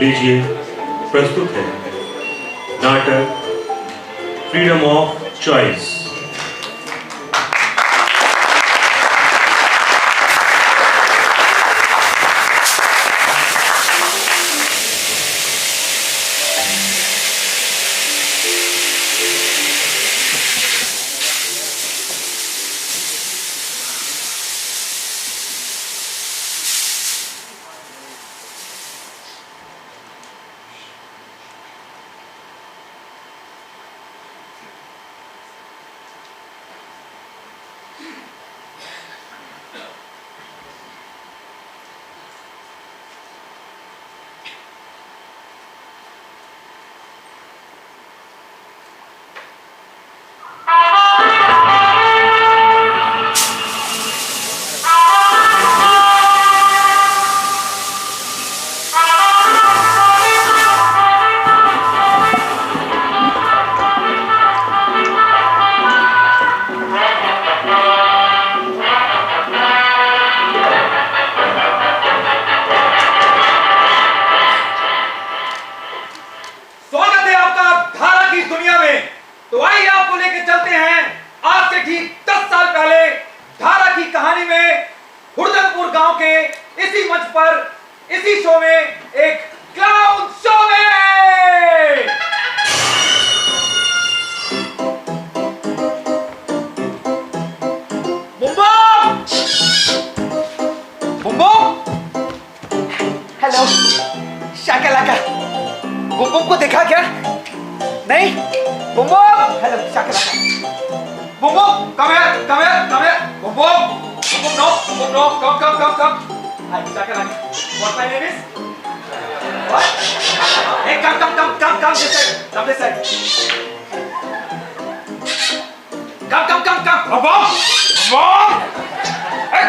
लीजिए प्रस्तुत है नाटक फ्रीडम ऑफ चॉइस। तो आइए आपको लेके चलते हैं आज से ठीक 10 साल पहले धारा की कहानी में हुड़दंगपुर गांव के इसी मंच पर इसी शो में एक क्लाउन शो में। बुम्बम बुम्बम हेलो शाकालाका। बुम्बम को देखा क्या? नहीं Boom boom! Hello, shakalaka. Boom boom! Come here! Come here! Come here! Boom boom! Boom boom! No! Boom boom! No! Come! Hi, shakalaka. What my name is? What? Hey, come this side. Come this side. Come! Boom boom! Boom! Hey!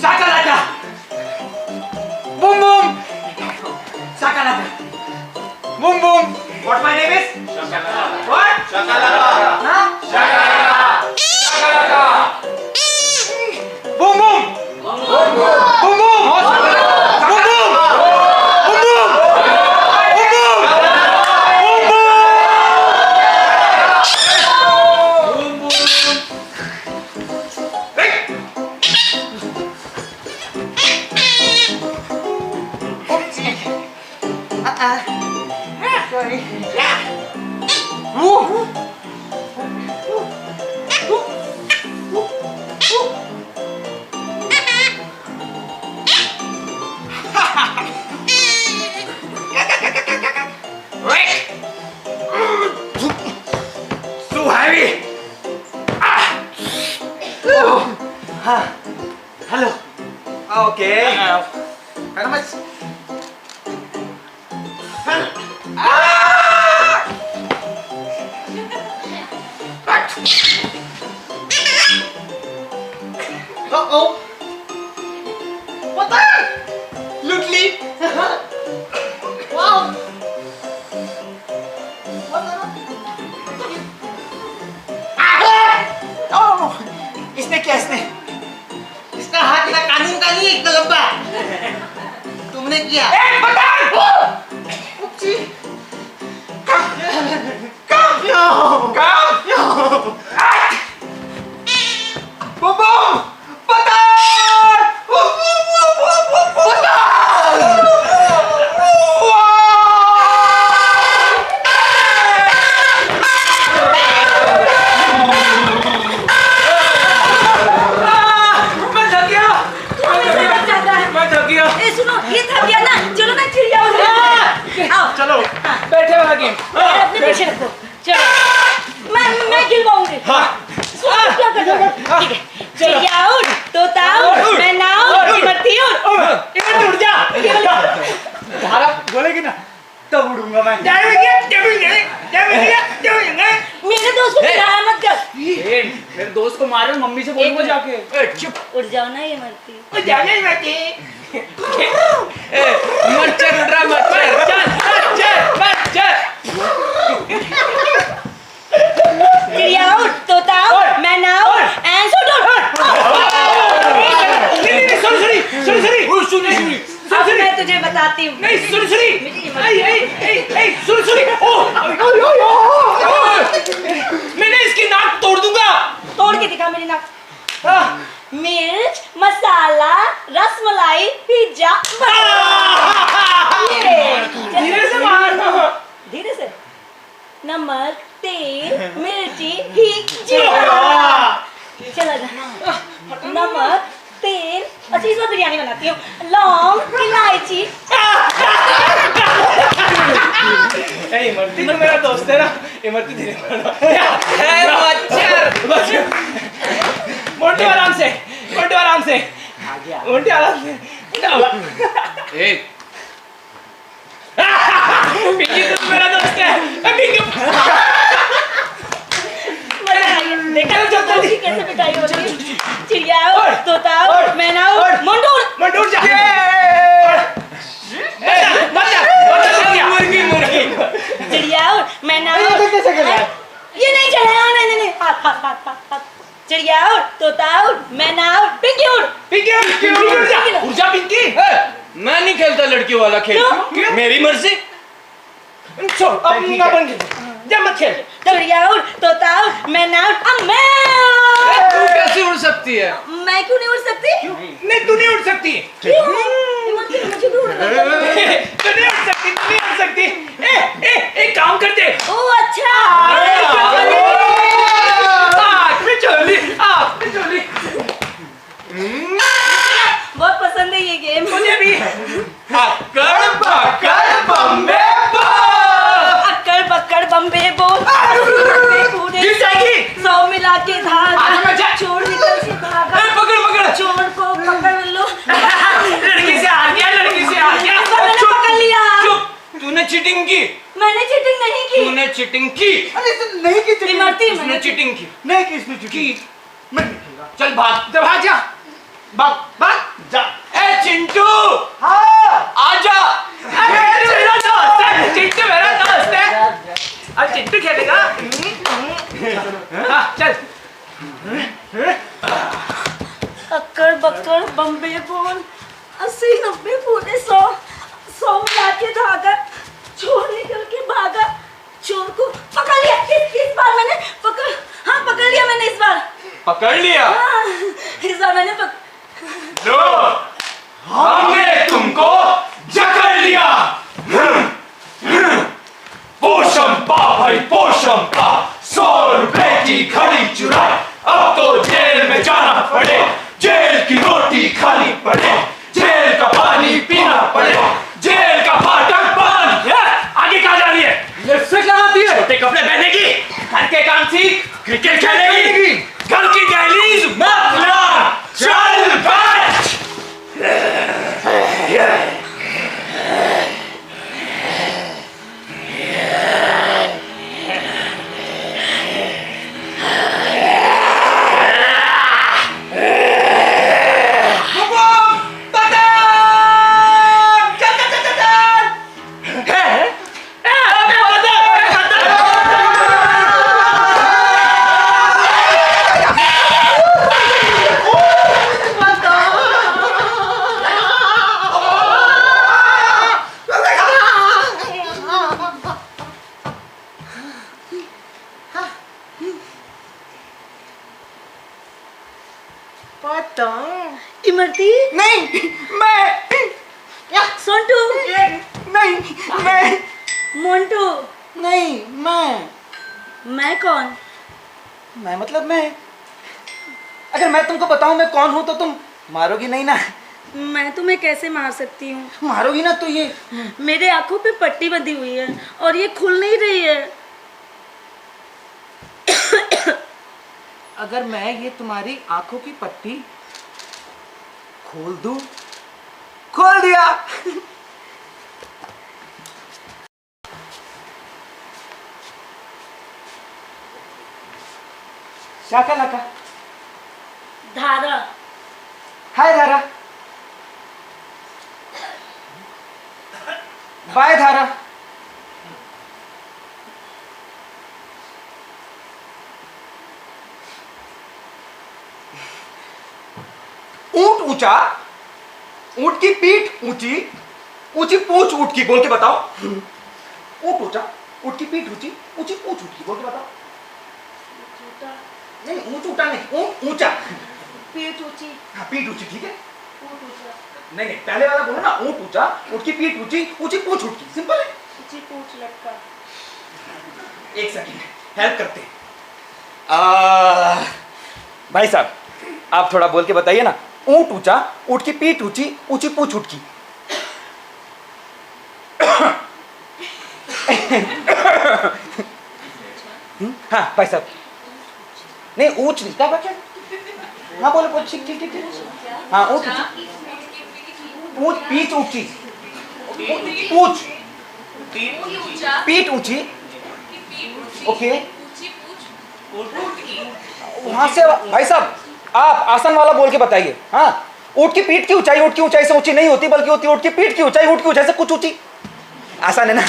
Shakalaka. Boom boom! Shakalaka. Boom boom. What my name is? Shakalaka. What? Shakalaka. Huh? Shakalaka. Shakalaka. Boom boom. Boom boom. Boom boom. Boom boom. Boom boom. Boom boom. Sorry. Yeah. Woo. So heavy. Hello. Okay. How much? Uh-oh! What the? Look, Lee! Wow! What the? Oh! इसने क्या इसका हाथ इतना कानून का नहीं इतना लंबा। तुमने किया? उपची! Come! Boom boom! चलो बैठे वाला गेम अपने पीछे रखो। चलो मैं गिलवाऊंगी। हाँ क्या कर रहे हो? ठीक है चिड़िया उड़ तोता उड़ मैं नाव इमरती उड़ उड़ जा। धारा बोलेगी ना तब उड़ूंगा मैं। मेरे दोस्त को चिढ़ाया मत कर। मेरे दोस्त को मारो मम्मी से बोलूंगा जाके। चुप उड़ जाओ ना इमरती। उड़ जाना इमरती। मच्छर उड़ रहा मच्छर। चिड़िया उड़ तोता उड़ मैं नाव ऐसे उड़। सॉरी बनाती हूँ। नहीं सुरसुरी, मेरी सुरसुरी, मैंने इसकी नाक तोड़ दूंगा। तोड़ के दिखा मेरी नाक। हाँ। मिर्च, मसाला, रसमलाई, पिज्जा। धीरे से मार। धीरे से। नमक, तेल, मिर्ची, हींग, जीरा। चला जा। नमक, तेल, अच्छा इस बार बिरयानी बनाती हूँ। लौंग, इलायची। इमरती तो मेरा दोस्त है ना, इमरती धीरे मच्छर। मोटू आराम से, मोटू आराम से, मोटू आराम से। पिंकी तो मेरा दोस्त है। देखा जल्दी कैसे पिटाई हो रही है। चिड़िया तोता मैना मंडू मंडूर जा। मुर्गी मुर्गी। चिड़िया मैना ये नहीं चला। नहीं हाथ। चिड़िया तोता मैना पिंकी उड़ जा पिंकी। मैं नहीं खेलता लड़की वाला खेल। क्यों? मेरी मर्जी। छोड़ अब उनका बन गया। जा मत खेल। चिड़िया तोता मैना तू कैसे उड़ सकती है? मैं क्यों नहीं उड़ सकती? नहीं तू नहीं उड़ सकती। क्यों? मुझे भी उड़ना है। तू नहीं उड़ सकती, तू नहीं उड़ सकती। एक काम करते। ओ अच्छा। चली। बहुत पसंद है ये गेम। मुझे भी। अक्कड़ बक्कड़ बम्बे बो। अक्कड़ बक्कड़ बम्बे बो। गिर जाएगी। 100 मिला के धागा। आगे में जा। चोर निकल से भागा। पकड़। चोर को पकड़ लो। लड़की से हार गया। मैंने पकड़ लिया। चुप। तूने चीटिंग की। मैंने चीटिंग नहीं की। तूने चीटिंग की। नहीं की इमरती उसने चीटिंग की। नहीं की इसने की। मैं चल भाग जा। भाग जा। ए चिंटू हाँ आजा। मेरा दोस्त है चिंटू, मेरा दोस्त है। अब चिंटू खेलेगा। हाँ चल। अक्कड़ बक्कड़ बम्बे बोल 80 90 पूरे 100 मिला के धागा। चोर निकल के भागा। चोर को पकड़ लिया। इस बार मैंने पकड़ लिया मैंने इस बार। पकड़ लिया। हाँ, इस बार मैंने लो हमने तुमको जकड़ लिया। पोशंपा भाई पोशंपा 100 रुपए की घड़ी चुराई। अब तो जेल में जाना पड़े। जेल की रोटी खानी पड़े। जेल का पानी पीना पड़े। जेल का फाटक बंद। आगे कहाँ जा रही है? लेफ्ट से कहाँ आती है? छोटे कपड़े पहनेगी। घर के काम सीख। क्रिकेट खेलेगी। घर की दहलीज मत ला। चल बैठ। इमरती नहीं मैं सोंटू नहीं मैं मोंटू नहीं मैं कौन? मैं मतलब मैं। अगर मैं तुमको बताऊं मैं कौन हूं तो तुम मारोगी नहीं ना? मैं तुम्हें कैसे मार सकती हूँ? मारोगी ना तो ये मेरे आंखों पे पट्टी बंधी हुई है और ये खुल नहीं रही है। अगर मैं ये तुम्हारी आंखों की पट्टी खोल दूं, खोल दिया। शाका लाका धारा हाय धारा बाय धारा ऊंट ऊंचा, ऊंट की पीठ ऊंची, ऊंची पूंछ ऊंट की, बोल के बताओ। ऊंट ऊंचा, ऊंट की पीठ ऊंची, ऊंची पूंछ ऊंट की, बोल के बताओ। नहीं ऊंट ऊंटा नहीं, ऊंट ऊंचा। पीठ ऊंची। हाँ पीठ ऊंची, ठीक है। ऊंट ऊंचा। नहीं नहीं, पहले वाला बोलो ना, ऊंट ऊंचा, ऊंट की पीठ ऊंची, ऊंची पूंछ ऊंट की, सिंपल है। ऊंची पूंछ लटका। एक सेकंड, हेल्प करते हैं। भाई साहब आप थोड़ा बोल के बताइए ना, ऊंट ऊंचा, ऊंट की पीठ ऊंची, ऊंची पूंछ ऊंट की। हाँ भाई साहब, नहीं ऊंच नहीं, क्या बात है? हाँ बोलो बोलो, ठीक ठीक ठीक। हाँ ऊंट ऊंचा, पूंछ पीठ ऊंची, पूंछ पीठ ऊंची, ओके। वहां से भाई साहब आप आसान वाला बोल के बताइए। हाँ ऊंट की पीठ की ऊंचाई ऊंट की ऊंचाई से ऊंची नहीं होती, बल्कि होती ऊंट की पीठ की ऊंचाई ऊंट की ऊंचाई से कुछ ऊंची। आसान है ना?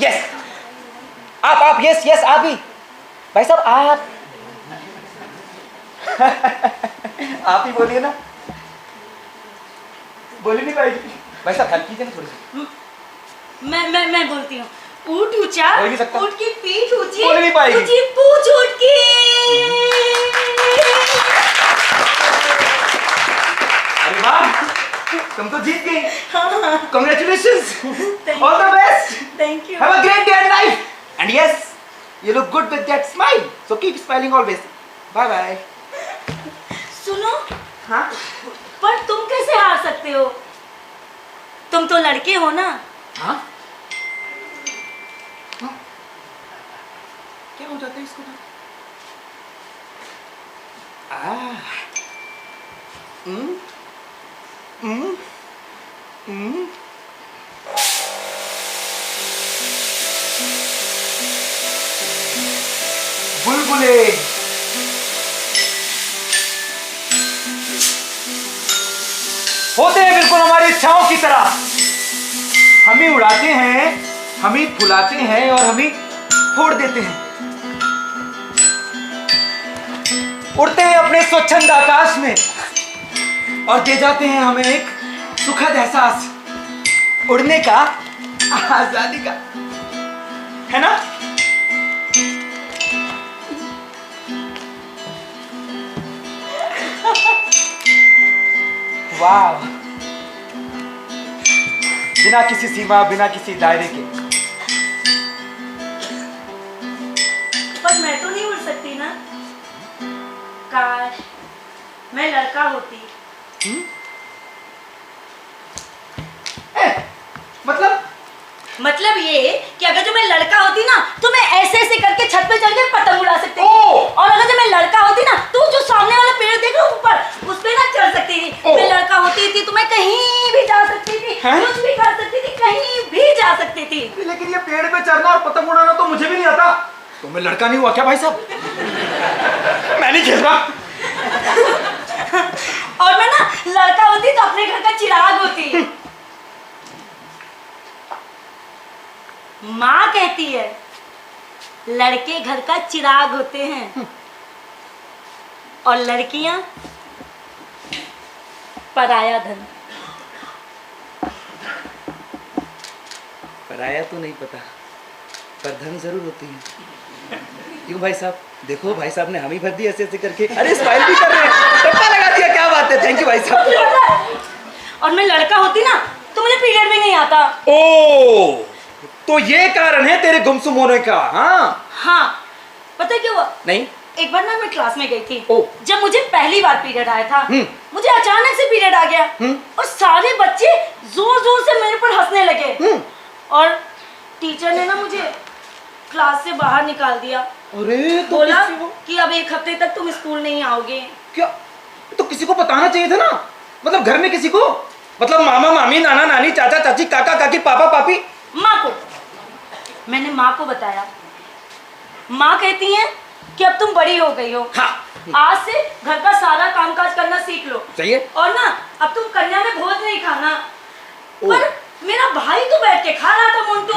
यस आप यस यस आप ही भाई साहब आप आप ही बोलिए ना, बोली नहीं पाएगी भाई साहब, हेल्प कीजिए ना थोड़ी सी। मैं बोलती हूँ। ऊंट ऊंचा, बोल नहीं सकता। ऊंट की पीठ ऊंची, बोल नहीं पाएगी। ऊंची पूंछ ऊंट की। अरे वाह, तुम तो जीत गई। हाँ। Congratulations, Thank all the best. Thank you. Have a great day in life. And yes, you look good with that smile. So keep smiling always. Bye bye. सुनो, हाँ? पर तुम कैसे हार सकते हो? तुम तो लड़के हो ना। हाँ? हाँ? क्या हो जाता है इसको तो? बुलबुले होते हैं बिल्कुल हमारी इच्छाओं की तरह, हम ही उड़ाते हैं, हम ही फुलाते हैं और हम ही फोड़ देते हैं। उड़ते हैं अपने स्वच्छंद आकाश में और दे जाते हैं हमें एक सुखद एहसास उड़ने का, आजादी का, है ना? वाह, बिना किसी सीमा, बिना किसी दायरे के। पर मैं तो नहीं उड़ सकती ना। काश मैं लड़का होती। मतलब ये कि अगर जो मैं लड़का होती ना तो मैं ऐसे ऐसे करके छत पे चढ़ के पतंग उड़ा सकती थी। और अगर जो मैं लड़का होती ना तो जो सामने वाला पेड़ देख रहा हूँ ऊपर, उस पे ना चढ़ सकती थी। मैं लड़का होती थी तो मैं कहीं भी जा सकती थी, कुछ भी कर सकती थी, कहीं भी जा सकती थी। लेकिन ये पेड़ पे चढ़ना और पतंग उड़ाना तो मुझे भी नहीं आता। तो मैं लड़का नहीं हुआ क्या भाई साहब? मैं नहीं खेल रहा। और मैं ना लड़का होती तो अपने घर का चिराग होती। माँ कहती है लड़के घर का चिराग होते हैं और लड़कियां पराया धन। पराया तो नहीं पता, पर धन जरूर होती है। क्यों भाई साहब? देखो भाई साहब ने हम ही भर दी ऐसे ऐसे करके। अरे स्माइल भी कर रहे हैं, टप्पा लगा दिया, क्या बात है। थैंक यू भाई साहब। और मैं लड़का होती ना तो मुझे पीरियड भी नहीं आता। ओ, तो ये कारण है तेरे गुमसुम होने का? हाँ, पता है क्या हुआ? नहीं, एक बार ना मैं क्लास में गई थी। ओ। जब मुझे पहली बार पीरियड आया था, मुझे अचानक से पीरियड आ गया और सारे बच्चे जोर जोर से मेरे पर हंसने लगे और टीचर ने ना मुझे क्लास से बाहर निकाल दिया। अरे तो बोला कि अब 1 हफ्ते तक तुम स्कूल नहीं आओगे। क्या? तो किसी को बताना चाहिए था ना, मतलब घर में किसी को, मतलब मामा मामी, नाना नानी, चाचा चाची, काका काकी, पापा पापी। माँ को मैंने माँ को बताया। माँ कहती हैं कि अब तुम बड़ी हो गई हो, आज से घर का सारा कामकाज करना सीख लो। सही है। और ना अब तुम कन्या में भोज नहीं खाना। पर मेरा भाई तो बैठ के खा रहा था मोन्टू।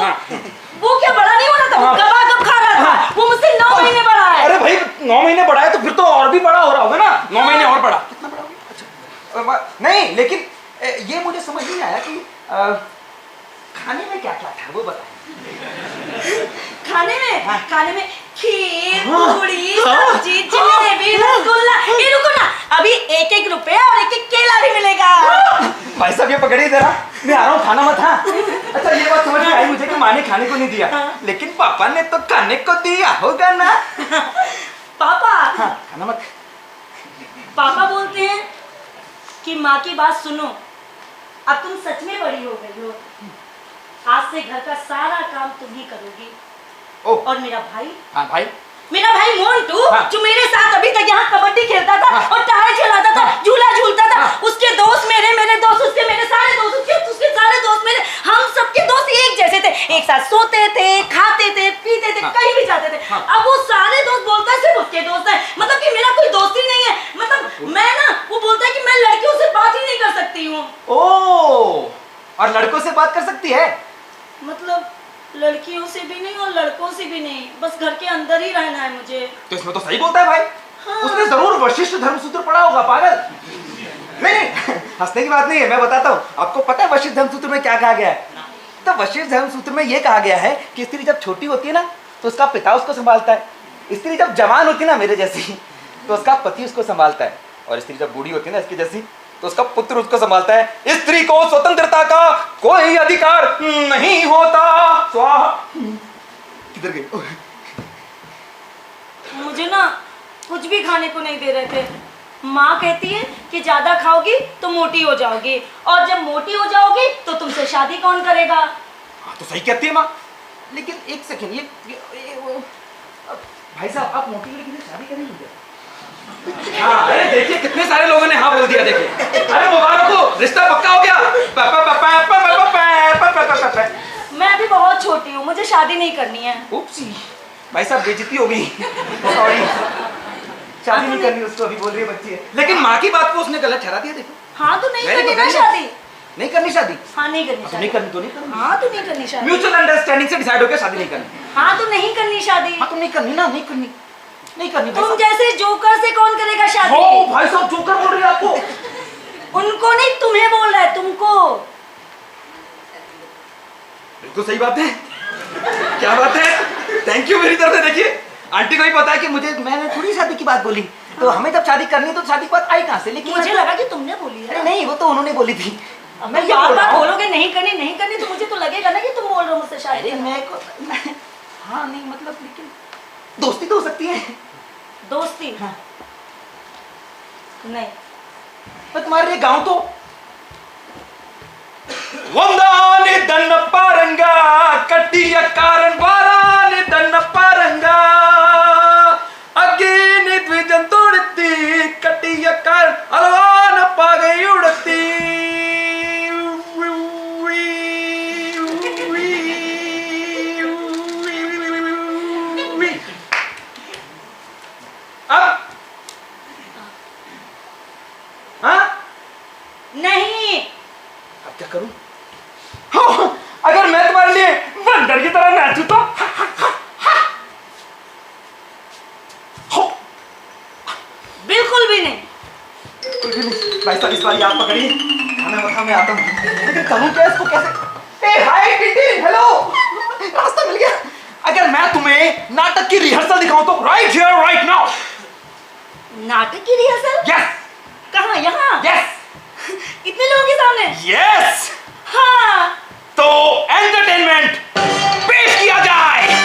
वो क्या बड़ा नहीं हो रहा था? गप खा रहा था। वो मुझसे 9 महीने बड़ा है। अरे भाई 9 महीने बड़ा है तो फिर तो और भी बड़ा हो रहा होगा ना। 9 महीने और बड़ा, कितना बड़ा हो गया? अच्छा नहीं, लेकिन ये मुझे समझ नहीं आया कि एक रुपया और एक एक केला भी मिलेगा। भाई साहब ये पकड़िए जरा, मैं आ रहा हूँ, खाना मत। हाँ अच्छा, ये बात समझ में आई मुझे कि माँ ने खाने को नहीं दिया, लेकिन पापा ने तो खाने को दिया होगा ना। पापा, हाँ खाना मत। पापा बोलते हैं कि माँ की बात सुनो, अब तुम सच में बड़ी हो गई हो, आज से घर का सारा काम तुम ही करोगी। ओह। और मेरा भाई, हाँ भाई, मेरा भाई मोन्टू, हाँ। जो मेरे साथ अभी तक यहाँ कबड्डी खेलता था, हाँ। और टायर चलाता था, हाँ। झूला झूलता था, हाँ। उसके दोस्त मेरे, मेरे दोस्त उसके, मेरे सारे दोस्त उसके सारे दोस्त मेरे, हम सबके दोस्त एक जैसे थे, एक साथ सोते थे, खाते थे, पीते थे, हाँ। कहीं भी जाते थे। हाँ। अब वो सारे दोस्त बोलता है सिर्फ उसके दोस्त है, मतलब कि मेरा कोई दोस्त ही नहीं है। मतलब मैं ना, वो बोलता है कि मैं लड़कियों से बात ही नहीं कर सकती हूँ। ओह, और लड़कों से बात कर सकती है? मतलब लड़कियों से भी नहीं और लड़कों से भी नहीं, बस घर के अंदर ही रहना है मुझे। तो इसमें तो सही बोलता है भाई। हाँ। उसने जरूर वशिष्ठ धर्मसूत्र पढ़ा होगा पागल। नहीं हंसने की बात नहीं है, मैं बताता हूँ। आपको पता है वशिष्ठ धर्मसूत्र में क्या कहा गया है? तो वशिष्ठ धर्मसूत्र में यह कहा गया है कि स्त्री जब छोटी होती है ना, तो उसका पिता उसको संभालता है। स्त्री जब जवान होती है ना, मेरे जैसी, तो उसका पति उसको संभालता है। और स्त्री जब बूढ़ी होती है ना, इसकी जैसी, तो उसका पुत्र उसको संभालता है। स्त्री को स्वतंत्रता का कोई अधिकार नहीं होता। स्वाहा। किधर गई? मुझे ना कुछ भी खाने को नहीं दे रहे थे। माँ कहती है कि ज्यादा खाओगी तो मोटी हो जाओगी, और जब मोटी हो जाओगी तो तुमसे शादी कौन करेगा? हाँ तो सही कहती है माँ, लेकिन एक सेकेंड, भाई साहब आप मोटी लड़की से शादी करेंगे? हाँ, अरे देखिए कितने सारे लोगों ने हाँ बोल दिया। देखिए, अरे मुबारक हो, रिश्ता पक्का हो गया। मैं अभी बहुत छोटी हूँ, मुझे शादी नहीं करनी है। उप्सी, भाई साहब बेइज्जती हो गई, सॉरी। शादी नहीं करनी उसको, अभी बोल रही है बच्ची है। लेकिन माँ की बात को उसने गलत ठहरा दिया। देखो हाँ तो नहीं Very करनी good, ना very good. शादी। नहीं करनी शादी? हाँ नहीं करनी तो शादी। नहीं करनी तो नहीं करनी। हाँ तो नहीं करनी शादी। म्यूचुअल अंडरस्टैंडिंग से डिसाइड हो गया शादी नहीं करनी। हाँ तो नहीं करनी शादी। हाँ तो नहीं करनी ना, नहीं करनी, नहीं करनी। तुम जैसे जोकर से कौन करेगा शादी? ओ भाई साहब जोकर बोल रही है आपको? उनको नहीं, तुम्हें बोल रहा है, तुमको। बिल्कुल सही बात है। क्या बात है, थैंक यू मेरी तरफ से। देखिए आंटी को भी पता है कि मैंने थोड़ी शादी की बात बोली, तो हमें जब शादी करनी तो शादी की बात आई कहाँ से? लेकिन मुझे लगा कि तुमने बोली है। अरे नहीं, वो तो उन्होंने बोली थी। अब मैं बार बार बोलोगे नहीं करनी तो मुझे तो लगेगा ना कि तुम बोल रहे हो मुझसे शादी अरे करना। हाँ नहीं मतलब, लेकिन दोस्ती तो हो सकती है। दोस्ती? हाँ। नहीं। मैं तुम्हारे लिए गाऊं तो वंदाने दन्न पारंगा कटिया कारण वाराने दन्न पारंगा अगेने द्विजन तोड़ती कटिया कारण अलवान पा गई उड़ती। अब हाँ नहीं। अब क्या करूं? हाँ, अगर मैं तुम्हारे लिए बंदर की तरह नाचूं तो? बिल्कुल भी नहीं। भाई साहब इस बार आप पकड़िए, खाना बता मैं आता हूँ। लेकिन करूं क्या इसको, कैसे? ए हाय टिंटिन, हेलो, रास्ता मिल गया। अगर मैं तुम्हें नाटक की रिहर्सल दिखाऊं तो? Right here right now. नाटक की रिहर्सल? यस कहाँ? यहाँ? यस इतने लोगों के सामने? यस। हाँ। तो एंटरटेनमेंट पेश किया जाए।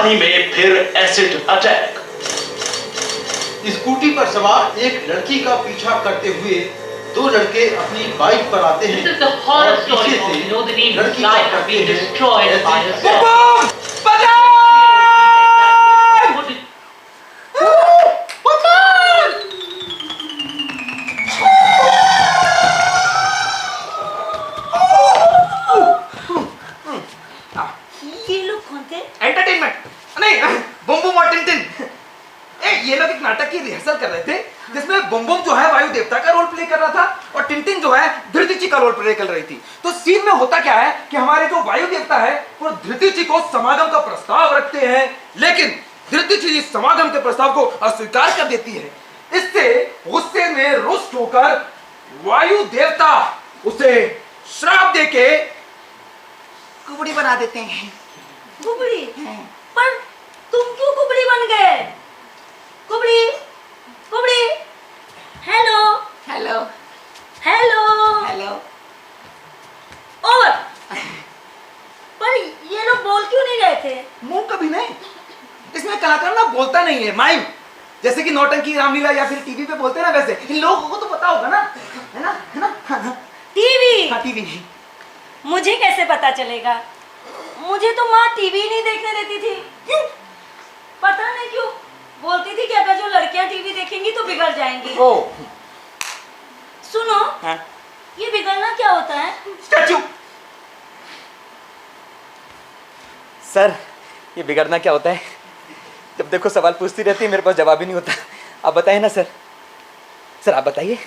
बॉडी में फिर एसिड अटैक। स्कूटी पर सवार एक लड़की का पीछा करते हुए दो लड़के अपनी बाइक पर आते हैं This is the horror और story पीछे of से Vinodini's लड़की life पकड़ते being हैं। destroyed by a ऐसे- bomb. What did- ये लोग कौन थे? एंटरटेनमेंट नहीं, बुम बुम और टिन ये लोग एक नाटक की रिहर्सल कर रहे थे जिसमें बुम बुम जो है वायु देवता का रोल प्ले कर रहा था और टिन जो है धृति जी का रोल प्ले कर रही थी। तो सीन में होता क्या है कि हमारे जो वायु देवता है वो धृति जी को समागम का प्रस्ताव रखते हैं, लेकिन धृति जी इस समागम के प्रस्ताव को अस्वीकार कर देती है। इससे गुस्से में रुष्ट होकर वायु देवता उसे श्राप देके कुबड़ी बना देते हैं। कुबड़ी? पर तुम क्यों कुबड़ी बन गए? कुबड़ी, कुबड़ी, hello, hello hello, hello. Over. पर ये लोग बोल क्यों नहीं रहे थे? मुंह कभी नहीं, इसमें कलाकार ना बोलता नहीं है, माइम। जैसे कि नौटंकी, रामलीला या फिर टीवी पे बोलते हैं ना, वैसे इन लोगों को तो पता होगा ना, है ना, है ना? हाँ, टीवी? हाँ टीवी। मुझे कैसे पता चलेगा? मुझे तो माँ टीवी नहीं देखने देती थी। पता नहीं क्यों बोलती थी कि अगर जो लड़कियां टीवी देखेंगी तो बिगड़ जाएंगी। ओ सुनो, हाँ। ये बिगड़ना क्या होता है? स्टैचू। सर, ये बिगड़ना क्या होता है? जब देखो सवाल पूछती रहती है, मेरे पास जवाब ही नहीं होता। आप बताइए ना सर। सर आप बताइए,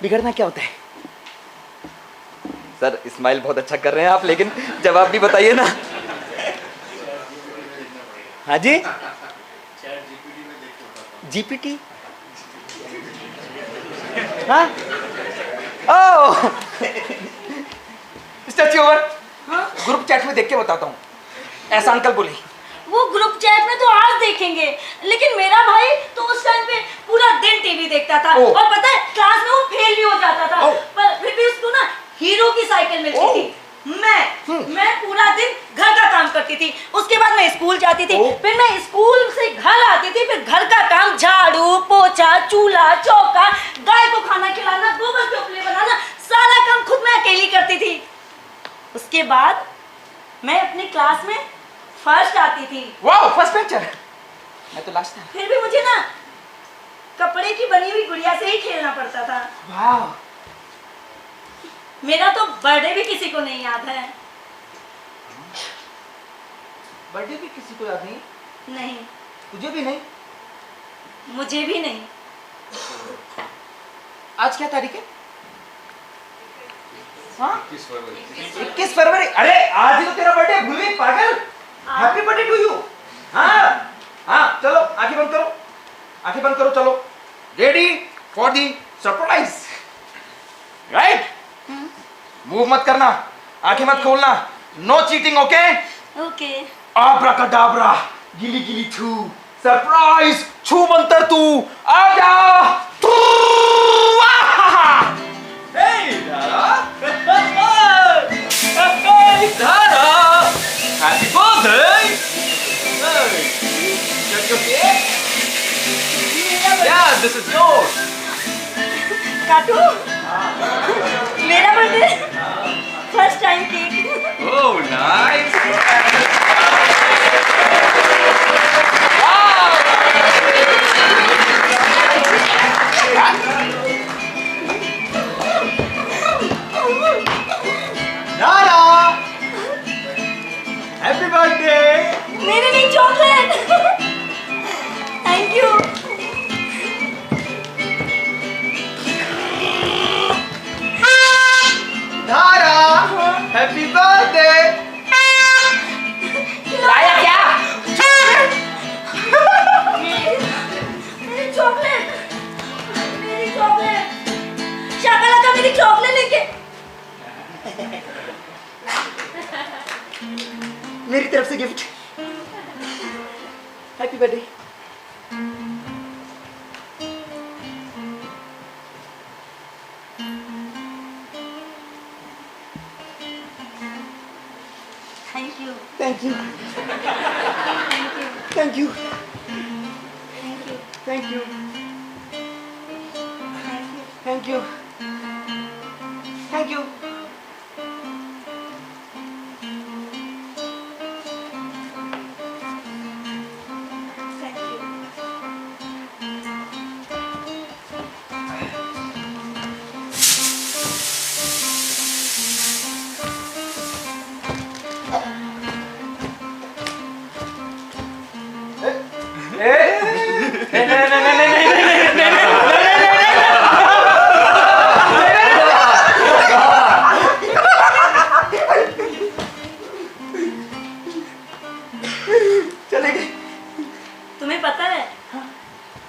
बिगड़ना क्या होता है? सर स्माइल बहुत अच्छा कर रहे हैं आप, लेकिन जवाब भी बताइए ना। हाँ जी, जीपीटी। हाँ, ओह, स्टैचू ओवर। हाँ? ग्रुप चैट में देख के बताता हूँ, ऐसा अंकल बोले। वो ग्रुप चैट में तो आज देखेंगे, लेकिन मेरा भाई तो उस टाइम पे पूरा दिन टीवी देखता था। ओ। और पता है क्लास में वो फेल भी हो जाता था, ओ। पर फिर भी उसको ना हीरो की साइकिल मिलती ओ। थी। मैं पूरा दिन घर का काम करती थी, उसके बाद मैं स्कूल जाती थी, ओ। फिर मैं स्कूल से घर आती थी, फिर घर का काम, झाड़ू पोछा, चूल्हा चौका, गाय को खाना खिलाना, गोबर के उपले बनाना, सारा काम खुद मैं अकेली करती थी। उसके बाद मैं अपनी क्लास में फर्स्ट आती थी। Wow, first bencher. मैं तो लास्ट था। फिर भी मुझे ना कपड़े की बनी हुई गुड़िया से ही खेलना पड़ता था। वाओ। मेरा तो बर्थडे भी किसी को नहीं याद है। बर्थडे भी किसी को याद नहीं? नहीं, तुझे भी नहीं? मुझे भी नहीं। आज क्या तारीख है? हाँ? 21 फरवरी। अरे आज ही तो तेरा बर्थडे, भूल गई पागल। Happy birthday to you. हाँ हाँ, चलो आंखें बंद करो, आंखें बंद करो, चलो। Ready for the surprise, right? Move मत करना, आंखें मत खोलना, नो चीटिंग, ओके? ओके। आब्राकाडाब्रा, गिली गिली छू, सरप्राइज, छू मंतर तू, आजा तू। Hey, Dara! Hey, Dara! Happy birthday! Hey, that's your cake? Yeah, this is yours. काटू? मेरा birthday? First time cake. Oh, nice. नारा, हैप्पी बर्थडे। मेरे लिए चॉकलेट। Thank you. नारा, हैप्पी बर्थडे। लाया क्या? मेरी चॉकलेट, मेरी चॉकलेट। शाकालाका मेरी चॉकलेट लेके। मेरी तरफ से gift. Happy birthday. Thank you. Thank you. Thank you. Thank you thank you thank you thank you. तुम्हें पता है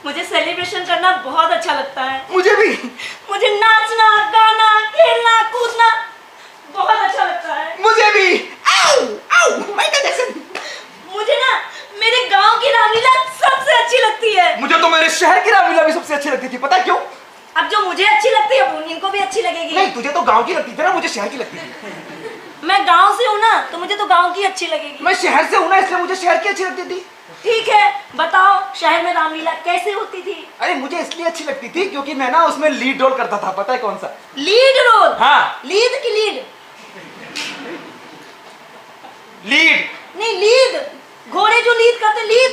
मुझे सेलिब्रेशन करना बहुत अच्छा लगता है। मुझे भी। मुझे नाचना, गाना, खेलना, कूदना बहुत अच्छा लगता है। मुझे भी। आओ, आओ, माइकल जैक्सन। मुझे ना मेरे गांव की रामलीला सबसे अच्छी लगती है। मुझे तो मेरे शहर की रामलीला भी सबसे अच्छी लगती थी, पता है क्यों? अब जो मुझे अच्छी लगती है वो इनको भी अच्छी लगेगी। नहीं, तुझे तो गांव की लगती थी ना, मुझे शहर की लगती थी। मैं गांव से हूँ ना, तो मुझे तो गांव की अच्छी लगेगी। मैं शहर से हूँ ना, इसलिए मुझे शहर की अच्छी लगती थी। ठीक है, बताओ शहर में रामलीला कैसे होती थी? अरे मुझे इसलिए अच्छी लगती थी क्योंकि मैं ना उसमें लीड रोल करता था, पता है कौन सा? Lead role? हाँ। लीड की लीड? लीड नहीं, लीड घोड़े जो लीड करते, लीड।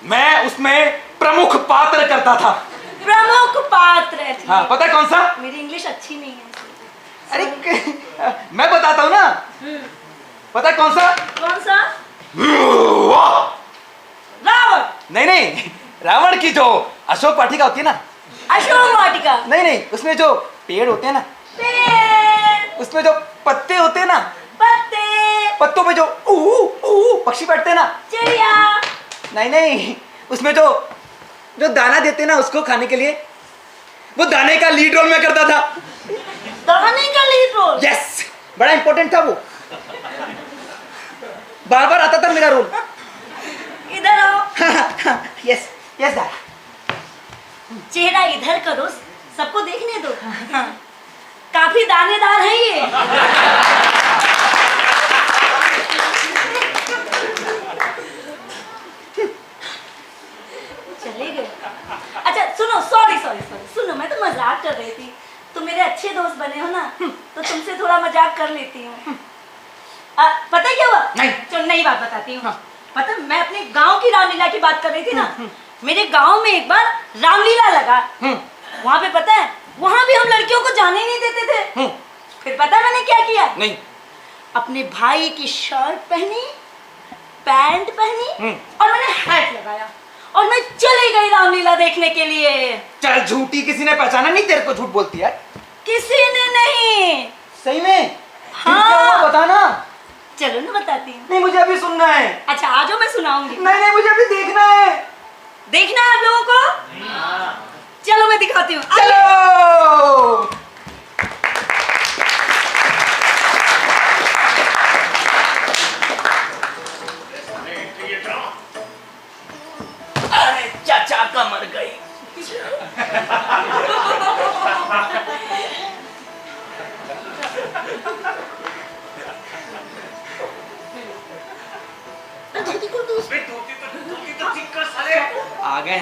मैं उसमें प्रमुख पात्र करता था। प्रमुख पात्र? हाँ, पता है कौन सा? मेरी इंग्लिश अच्छी नहीं है। अरे मैं बताता हूँ ना, पता है कौन सा? कौन सा? रावण? नहीं नहीं, रावण की जो अशोक वाटिका होती है ना। अशोक वाटिका? नहीं नहीं, उसमें जो पेड़ होते हैं ना, पेड़, उसमें जो पत्ते होते हैं ना, पत्ते, पत्तों पे जो पक्षी बैठते हैं ना। चिड़िया? नहीं नहीं, उसमें जो जो दाना देते हैं ना उसको खाने के लिए, वो दाने का लीड रोल मैं करता था। दाने का लीड रोल? यस, बड़ा इंपॉर्टेंट था वो, बार बार आता था मेरा रोल। इधर आओ। यस यस दादा। चेहरा इधर करो, सबको देखने दो। काफी दानेदार है ये। चले गए। अच्छा सुनो, सॉरी सॉरी सॉरी, सुनो, मैं तो मजाक कर रही थी। तुम मेरे अच्छे दोस्त बने हो ना, तो तुमसे थोड़ा मजाक कर लेती हूँ। पता है क्या हुआ? नहीं। चलो नई बात बताती हूँ। पता, मैं अपने गांव की रामलीला की बात कर रही थी ना। मेरे गांव में एक बार रामलीला लगा। वहां पे पता है, वहां भी हम लड़कियों को जाने ही नहीं देते थे। फिर पता है मैंने क्या किया? नहीं। अपने भाई की शर्ट पहनी, पैंट पहनी और मैंने हैट लगाया और मैं चली गई रामलीला देखने के लिए। चल झूठी, किसी ने पहचाना नहीं तेरे को झूठ बोलती है? किसी ने नहीं। सही में? हाँ। क्या हुआ बताना। चलो ना बताती हूँ। नहीं, मुझे अभी सुनना है। अच्छा आ जाओ, मैं सुनाऊंगी। नहीं नहीं, मुझे अभी देखना है। देखना है आप लोगों को? चलो मैं दिखाती हूँ। चलो। अरे चाचा का मर गई। आ गए।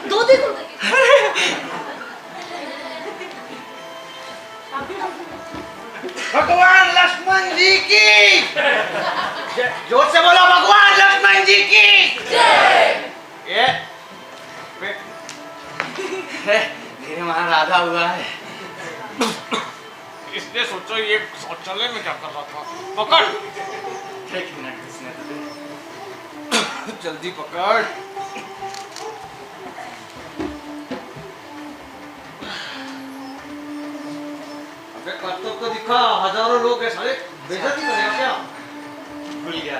धोती को भगवान लक्ष्मण जी की जोर से बोलो, भगवान लक्ष्मण जी की ये मेरे वहां राधा हुआ है। इसने सोचो ये शौचालय में क्या कर रहा था। पकड़, एक मिनट, किसने तो दे। जल्दी पकड़। अबे कर्तव्य तो दिखा, हजारों लोग है साले, बेइज्जती करेगा क्या? भूल गया।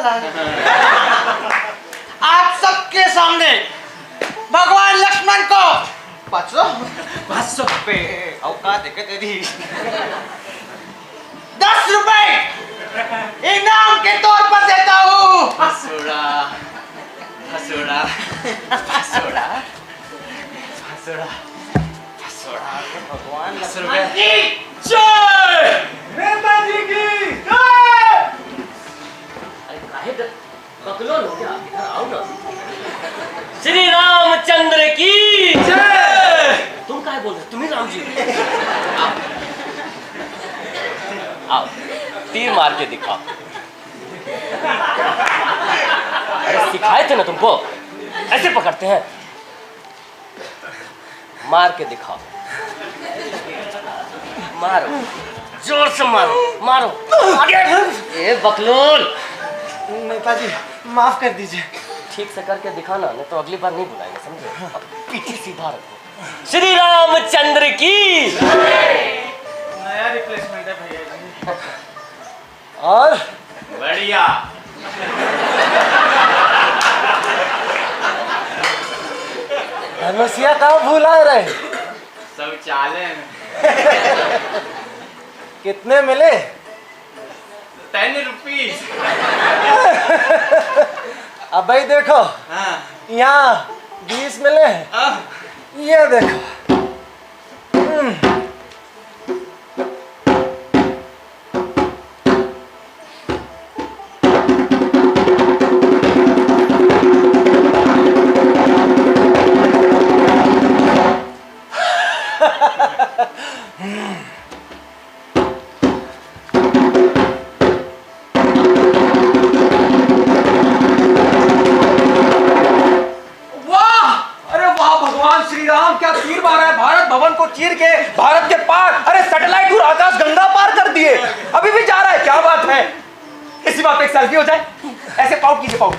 वाला आप सबके सामने भगवान लक्ष्मण को 500 रुपए औकात देखे तेरी 10 रुपए इनाम के तौर पर देता हूँ। हसुड़ा हसुड़ा हसुड़ा हसुड़ा हसुड़ा भगवान लक्ष्मण लक्ष्मण की जय नेताजी की जय। अरे काहे बकलो हो गया, इधर आओ ना। श्री रामचंद्र की जय तुम काहे बोल रहे, तुम ही राम जी आओ, तीर मार के दिखाओ। अरे सिखाए थे ना तुमको, ऐसे पकड़ते हैं। मार के दिखाओ, मारो, जोर से मारो, मारो आगे। ए बकलोल, नेताजी माफ कर दीजिए। ठीक से करके दिखाना, नहीं तो अगली बार नहीं बुलाएंगे, समझे? अब पीछे सीधा रखो। श्री रामचंद्र की नया रिप्लेसमेंट है भैया जी। और बढ़िया। धनुषिया कहाँ भूला रहे? शौचालय में। कितने मिले? 10 रुपीस। अब भाई देखो, हाँ यहाँ 20 मिले हैं। ये देखो। चीर के भारत के पार, अरे सैटेलाइट दूर आकाश गंगा पार कर दिए, अभी भी जा रहा है। क्या बात है? इसी बात पे एक सेल्फी हो जाए। ऐसे पाउट कीजिए, पाउट।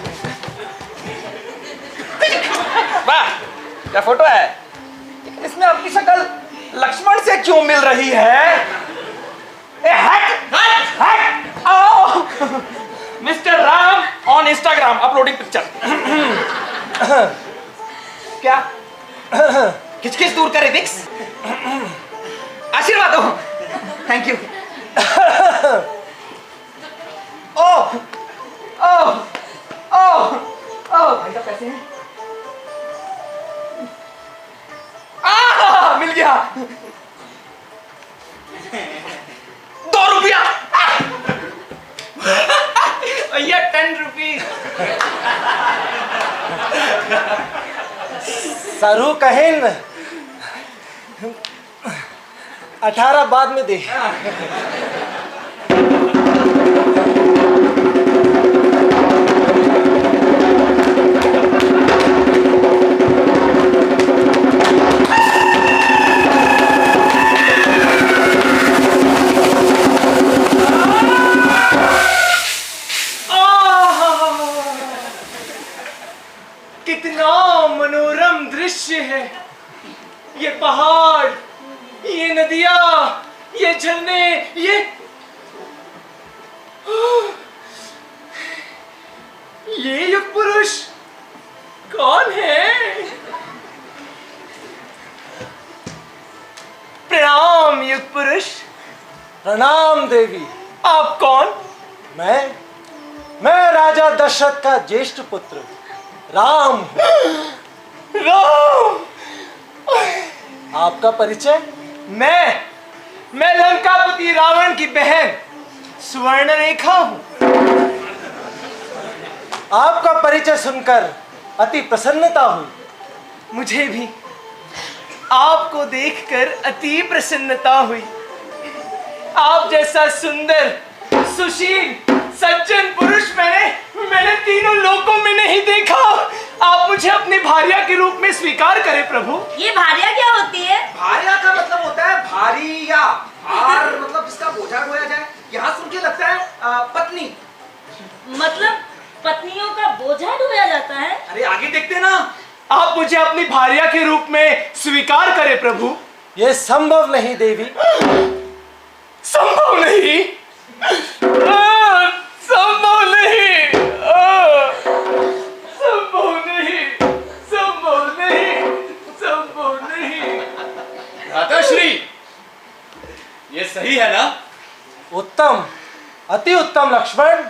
वाह, क्या फोटो है। लेकिन इसमें अपनी शक्ल लक्ष्मण से क्यों मिल रही है? ए हट हट हट। आओ mister Ram on Instagram uploading picture. क्या खिचखिच दूर करे विक्स। आशीर्वाद हो, थैंक यू। ओ ओ ओ ओ भाई साहब पैसे हैं? मिल गया। 2 रुपया। भैया 10 रुपीस। सरू कहें 18 बाद में दे। कितना मनोरम दृश्य है। ये पहाड़, ये नदियां, ये झरने, ये युग पुरुष कौन है? प्रणाम युग पुरुष। प्रणाम देवी। आप कौन? मैं राजा दशरथ का ज्येष्ठ पुत्र राम हूं। राम, आपका परिचय? मैं लंकापति रावण की बहन सुवर्णरेखा हूं। आपका परिचय सुनकर अति प्रसन्नता हुई। मुझे भी आपको देखकर अति प्रसन्नता हुई। आप जैसा सुंदर, सुशील, सज्जन पुरुष मैंने तीनों लोकों में नहीं देखा। आप मुझे अपनी भार्या के रूप में स्वीकार करें प्रभु। ये भार्या क्या होती है? भार्या का मतलब होता है भारी या भार, मतलब जिसका बोझा ढोया जाए। यहाँ सुन के लगता है पत्नी। मतलब पत्नियों का बोझा ढोया जाता है? अरे आगे देखते ना। आप मुझे अपनी भार्या के रूप में स्वीकार करें प्रभु। ये संभव नहीं देवी। संभव नहीं, संभव नहीं। सही है ना? उत्तम, अति उत्तम लक्ष्मण,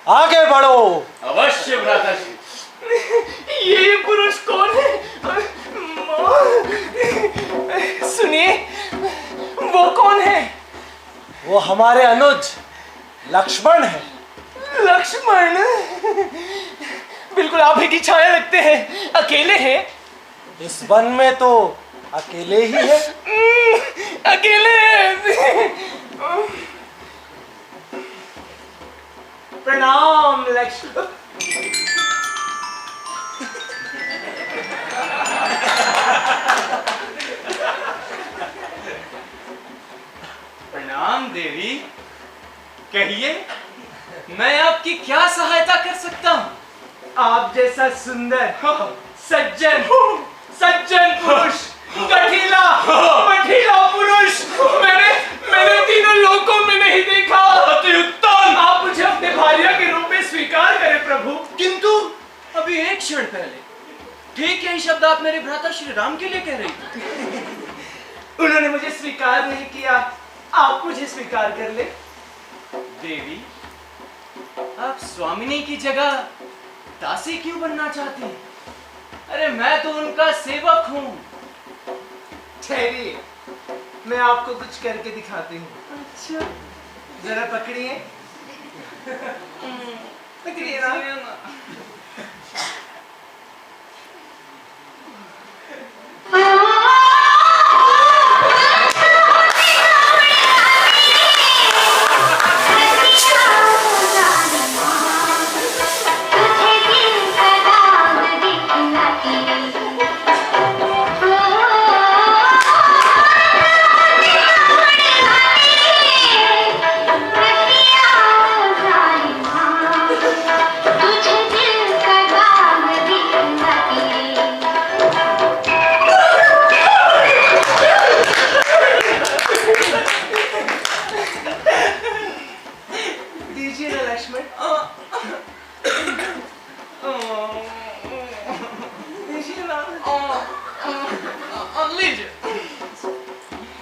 आगे बढ़ो। अवश्य भ्राताश्री। ये पुरुष कौन है? सुनिए, वो कौन है? वो हमारे अनुज लक्ष्मण है। लक्ष्मण? बिल्कुल आप ही की छाया लगते हैं। अकेले हैं? इस वन में तो अकेले ही है। अकेले हैं। प्रणाम लक्ष्मण। प्रणाम देवी। कहिए, मैं आपकी क्या सहायता कर सकता हूँ? आप जैसा सुंदर सज्जन पुरुष, गठीला पुरुष मैंने तीनों लोकों में नहीं देखा। अति उत्तम। आप मुझे अपने भार्या के रूप में स्वीकार करें प्रभु। किंतु अभी एक क्षण पहले ठीक यही शब्द आप मेरे भ्राता श्री राम के लिए कह रही थी। उन्होंने मुझे स्वीकार नहीं किया, आप मुझे स्वीकार कर ले। देवी, आप स्वामिनी की जगह दासी क्यों बनना चाहती हैं? अरे मैं तो उनका सेवक हूँ। ठहरिए, मैं आपको कुछ करके दिखाती हूँ। अच्छा, जरा पकड़िए। पकड़िए ना।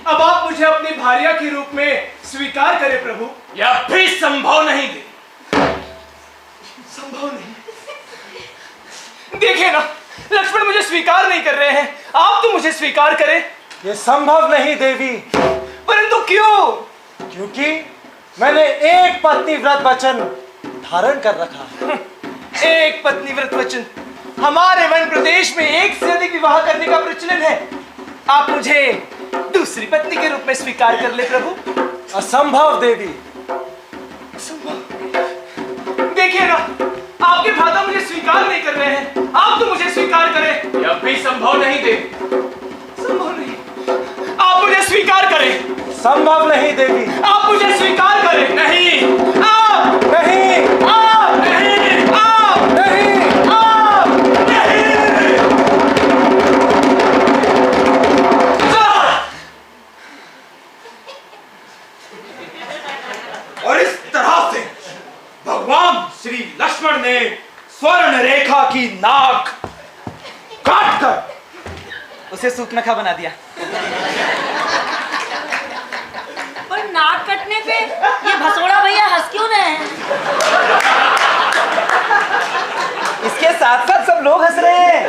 अब आप मुझे अपनी भार्या के रूप में स्वीकार करें प्रभु। यह भी संभव नहीं दे। संभव नहीं? देखिए ना, लक्ष्मण मुझे स्वीकार नहीं कर रहे हैं। आप तो मुझे स्वीकार करें। ये संभव नहीं देवी। परंतु क्यों? क्योंकि मैंने एक पत्नी व्रत वचन धारण कर रखा है। एक पत्नी व्रत वचन? हमारे वन प्रदेश में एक से अधिक विवाह करने का प्रचलन है। आप मुझे दूसरी पत्नी के रूप में स्वीकार कर ले प्रभु। असंभव देवी। देखिए ना, आपके भ्राता मुझे स्वीकार नहीं कर रहे हैं। आप तो मुझे स्वीकार करें। यह भी संभव नहीं दे। संभव नहीं? आप मुझे स्वीकार करें। संभव नहीं देवी। आप मुझे स्वीकार करें। नहीं। आप नहीं। आप नहीं। आप नहीं। आप नहीं। और इस तरह से भगवान श्री लक्ष्मण ने स्वर्ण रेखा की नाक काटकर उसे सूपनखा बना दिया। पर नाक कटने पे ये भसोड़ा भैया हंस क्यों रहे हैं? इसके साथ साथ सब लोग हंस रहे हैं।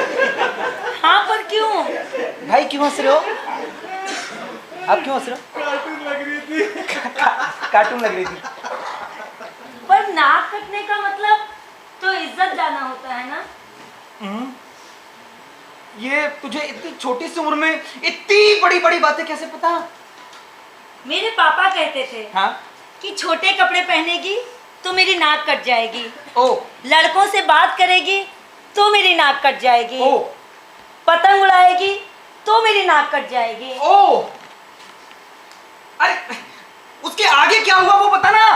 हाँ, पर क्यों? भाई क्यों हंस रहे हो? आप क्यों हंस रहे हो? कार्टून लग रही थी। पर नाक कटने का मतलब तो इज्जत जाना होता है ना? ये तुझे इतनी छोटी सी उम्र में इतनी बड़ी बड़ी बातें कैसे पता? मेरे पापा कहते थे हाँ? कि छोटे कपड़े पहनेगी तो मेरी नाक कट जाएगी। ओ लड़कों से बात करेगी तो मेरी नाक कट जाएगी। ओ पतंग उड़ाएगी तो मेरी नाक कट जाएगी। ओ अरे उसके आगे क्या हुआ वो बता ना।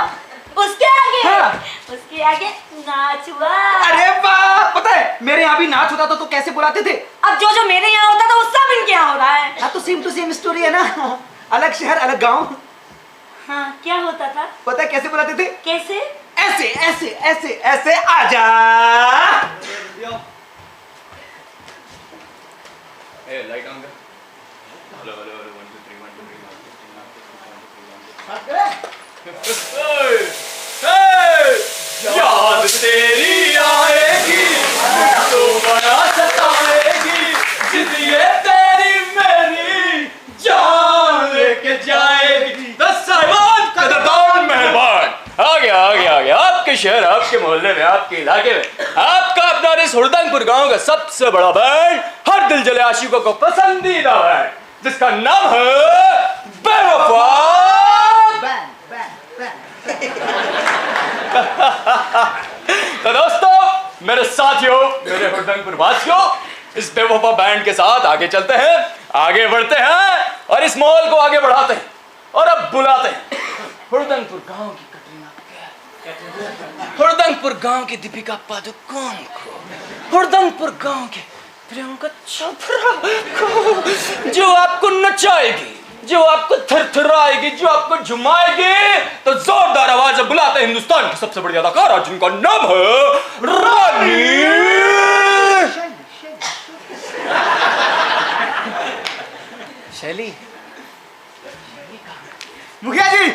उसके आगे? हाँ। उसके आगे नाच हुआ। अरे वाह, पता है मेरे यहाँ भी नाच होता था तो कैसे बुलाते थे? अब जो मेरे यहाँ होता था वो सब इनके यहाँ हो रहा है। हाँ तो सेम टू सेम स्टोरी है ना। अलग शहर अलग गांव। हाँ, क्या होता था? पता है कैसे बुलाते थे? कैसे? ऐसे ऐसे ऐसे ऐसे आजा। लाइट ऑन कर। हेलो हेलो हेलो 1 2 3 1 2 3 1 2 3 1 2 3 1 याद तेरी आएगी तो बड़ा सताएगी, जिद ये तेरी मेरी जान लेके जाएगी। दस साहिबान कदरदान मेहरबान, आ गया आपके शहर, आपके मोहल्ले में, आपके इलाके में आपका अपना इस हुड़दंगपुर गांव का सबसे बड़ा बैंड, हर दिल जले आशिकों को पसंदीदा बैंड, जिसका नाम है बेवफा। तो दोस्तों, मेरे साथियों, मेरे हुड़दंगपुर वासियों, इस बेवफा बैंड के साथ आगे चलते हैं, आगे बढ़ते हैं और इस माहौल को आगे बढ़ाते हैं। और अब बुलाते हैं हुड़दंगपुर गांव की कटरीना कैफ, हुड़दंगपुर गांव की दीपिका पादुकोण को, हुड़दंगपुर गांव के प्रियंका चोपड़ा को, जो आपको नचाएगी, जो आपको थरथराएगी, जो आपको झुमाएगी। तो जोरदार आवाज से बुलाते हैं हिंदुस्तान की सबसे बड़ी अदाकारा, जिनका नाम है रानी। शैली। मुखिया जी,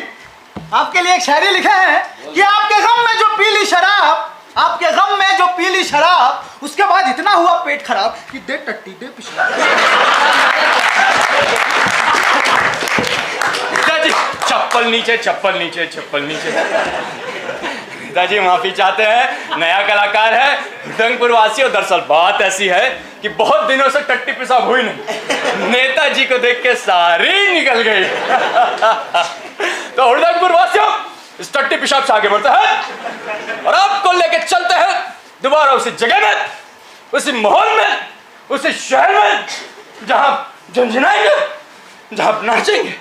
आपके लिए एक शायरी लिखा है कि आपके गम में जो पीली शराब, आपके गम में जो पीली शराब, उसके बाद इतना हुआ पेट खराब कि दे टट्टी दे पिछला। पिताजी चप्पल नीचे, चप्पल नीचे, चप्पल नीचे। पिताजी माफी चाहते हैं, नया कलाकार है हुड़दंगपुर वासियों। दरअसल बात ऐसी है कि बहुत दिनों से टट्टी पेशाब हुई नहीं, नेताजी को देख के सारी निकल गई। तो हुड़दंगपुर वासियों, इस टट्टी पेशाब से आगे बढ़ते हैं और आपको लेके चलते हैं दोबारा उसी जगह में, उसी माहौल में, उसी शहर में जहां झुंझुनाएंगे, जहां आप नाचेंगे,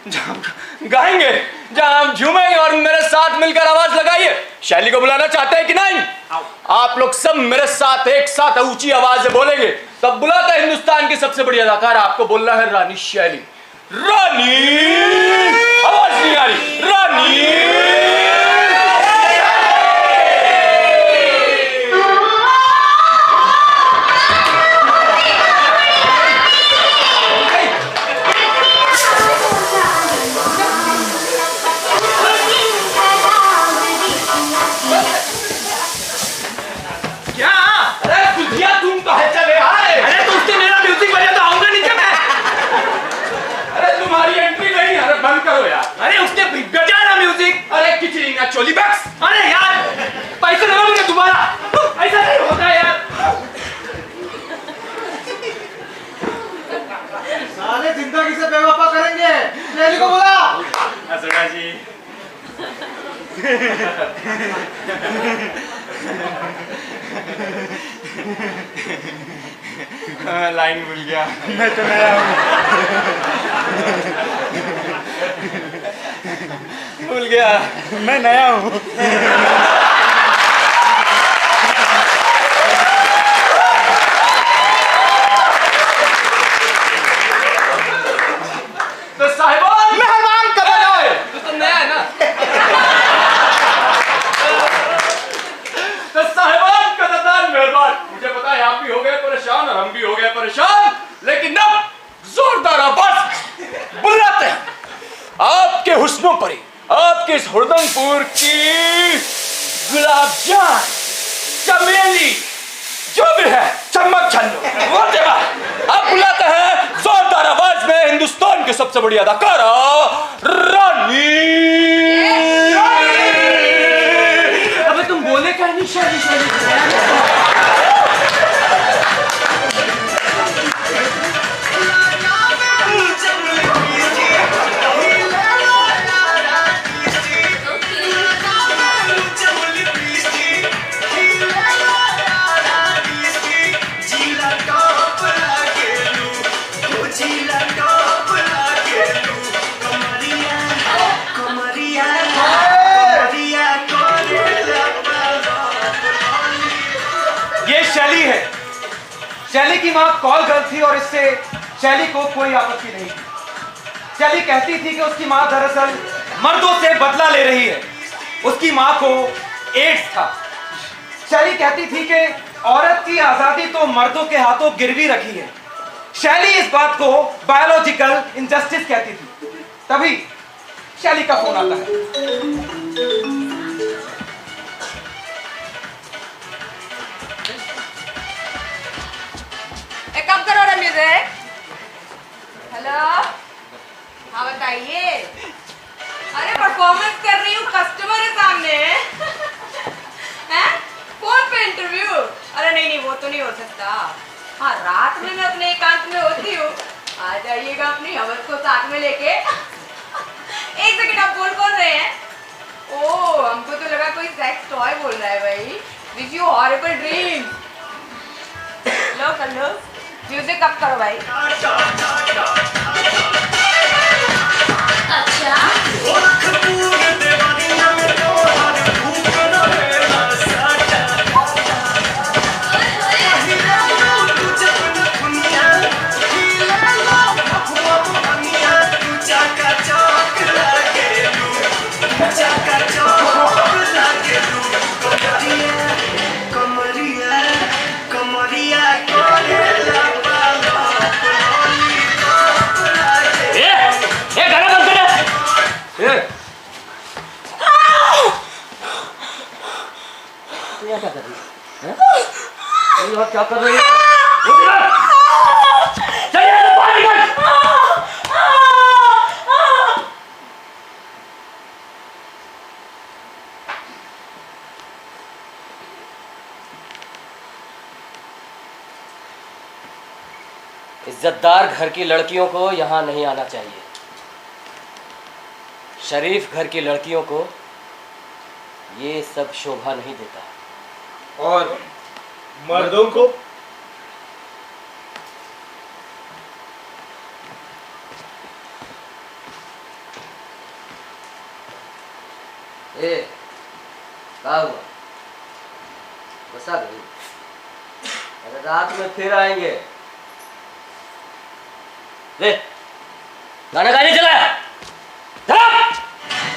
जहां गाएंगे, जहां हम झूमेंगे। और मेरे साथ मिलकर आवाज लगाइए। शैली को बुलाना चाहते हैं कि नहीं? आप लोग सब मेरे साथ एक साथ ऊंची आवाज से बोलेंगे, तब बुलाता है हिंदुस्तान की सबसे बड़ी अदाकारा। आपको बोलना है रानी शैली। रानी, आवाज नहीं आ रही। रानी। बंद करो यार। अरे उसने बजा ना म्यूजिक। अरे किचड़ी ना चोली बैक्स। अरे यार, पैसे लगोगे दोबारा, ऐसा नहीं होता यार। साले जिंदगी से बेवफा करेंगे। शैली को बुला। असुरा जी। लाइन भूल गया। मैं तो नया हूँ। भूल गया, मैं नया हूँ। तो साहिबान मेहरबान कदर आए। तो नया है ना। तो साहिबान कदरदान मेहरबान, मुझे पता है आप भी हो गए परेशान और हम भी हो गए परेशान, लेकिन अब जोरदार आवाज बुलाते हैं आपके हुस्नों पर ही, आपके इस हुड़दंगपुर की गुलाब जान, चमेली, जो भी है, चम्मच छल्लो, आप बुलाते हैं जोरदार आवाज में हिंदुस्तान की सबसे बड़ी अदाकारा रानी। अबे तुम बोले क्या नहीं? शैली शैली शैली है। शैली की मां कॉल गर्ल थी और इससे शैली को कोई आपत्ति नहीं थी। शैली कहती थी कि उसकी मां दरअसल मर्दों से बदला ले रही है। उसकी मां को एड्स था। शैली कहती थी कि औरत की आजादी तो मर्दों के हाथों गिरवी रखी है। शैली इस बात को बायोलॉजिकल इनजस्टिस कहती थी। तभी शैली का फोन आता है। एक कब करो रहा म्यूजिक? हेलो, हाँ बताइए। अरे परफॉर्मेंस कर रही हूँ कस्टमर के सामने। हैं? फोन पे इंटरव्यू? अरे नहीं नहीं, वो तो नहीं हो सकता। हाँ, रात में मैं अपने एकांत में होती हूँ, आ जाइएगा अपनी हवस को साथ में लेके। एक सेकंड, आप बोल कौन रहे हैं? ओह, हमको तो लगा कोई सेक्स टॉय बोल रहा है भाई। Wish you horrible dream. लो कर लो, म्यूजिक कब करो भाई। अच्छा, क्या कर रही है? क्या कर रही है? चलिए बाहर निकल। इज्जतदार घर की लड़कियों को यहाँ नहीं आना चाहिए। शरीफ घर की लड़कियों को ये सब शोभा नहीं देता। और मर्दों को क्या हुआ? बसा गई? अरे रात में फिर आएंगे। ले गाना गाने चला।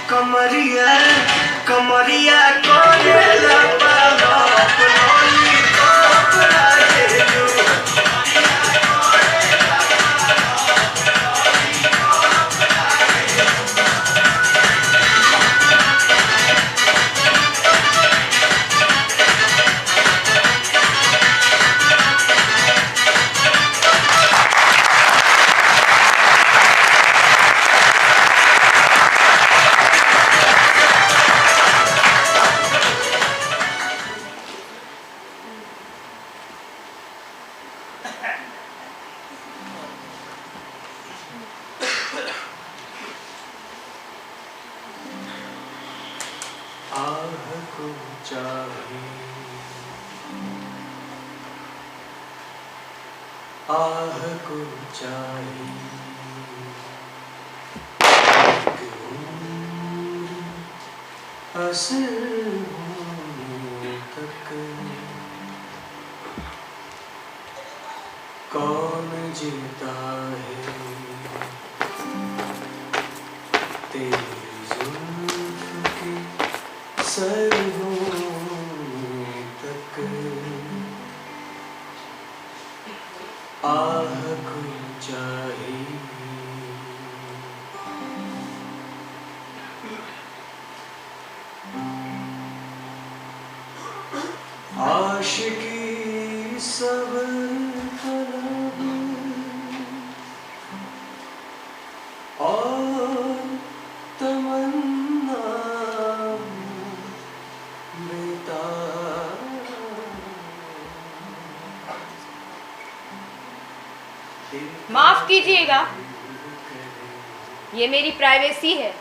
कमरिया कमरिया कोरेला पालो अपनोली कोपरा देलू आह को चाहिए असल होने तक कौन जीता है तेरी जुल्फ के सर होने तक आह को चाहिए आशिकी सबर तलब और तमन्ना माफ कीजिएगा, ये मेरी प्राइवेसी है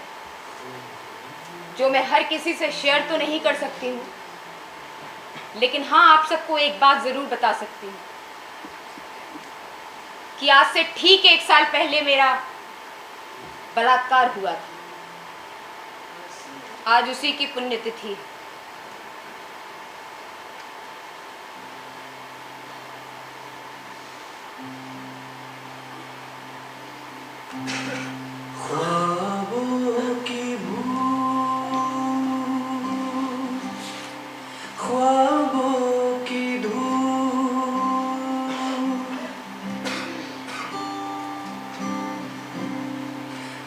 जो मैं हर किसी से शेयर तो नहीं कर सकती हूँ, लेकिन हाँ आप सबको एक बात जरूर बता सकती हूँ कि आज से ठीक 1 साल पहले मेरा बलात्कार हुआ था। आज उसी की पुण्यतिथि है। ख्वाबों की भूख ख्वाबों की धूप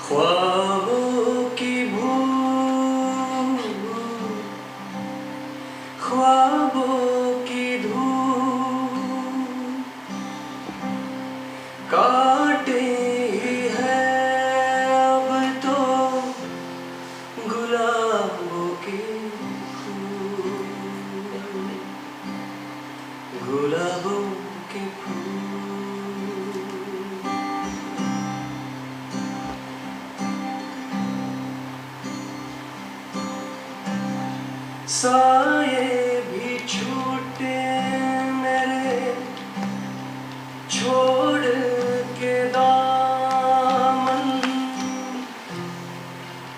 ख्वाबों की काटे ही है अब तो गुलाबों के फूल, गुलाबों के फूल। साये भी छूटे मेरे छोड़ के दामन,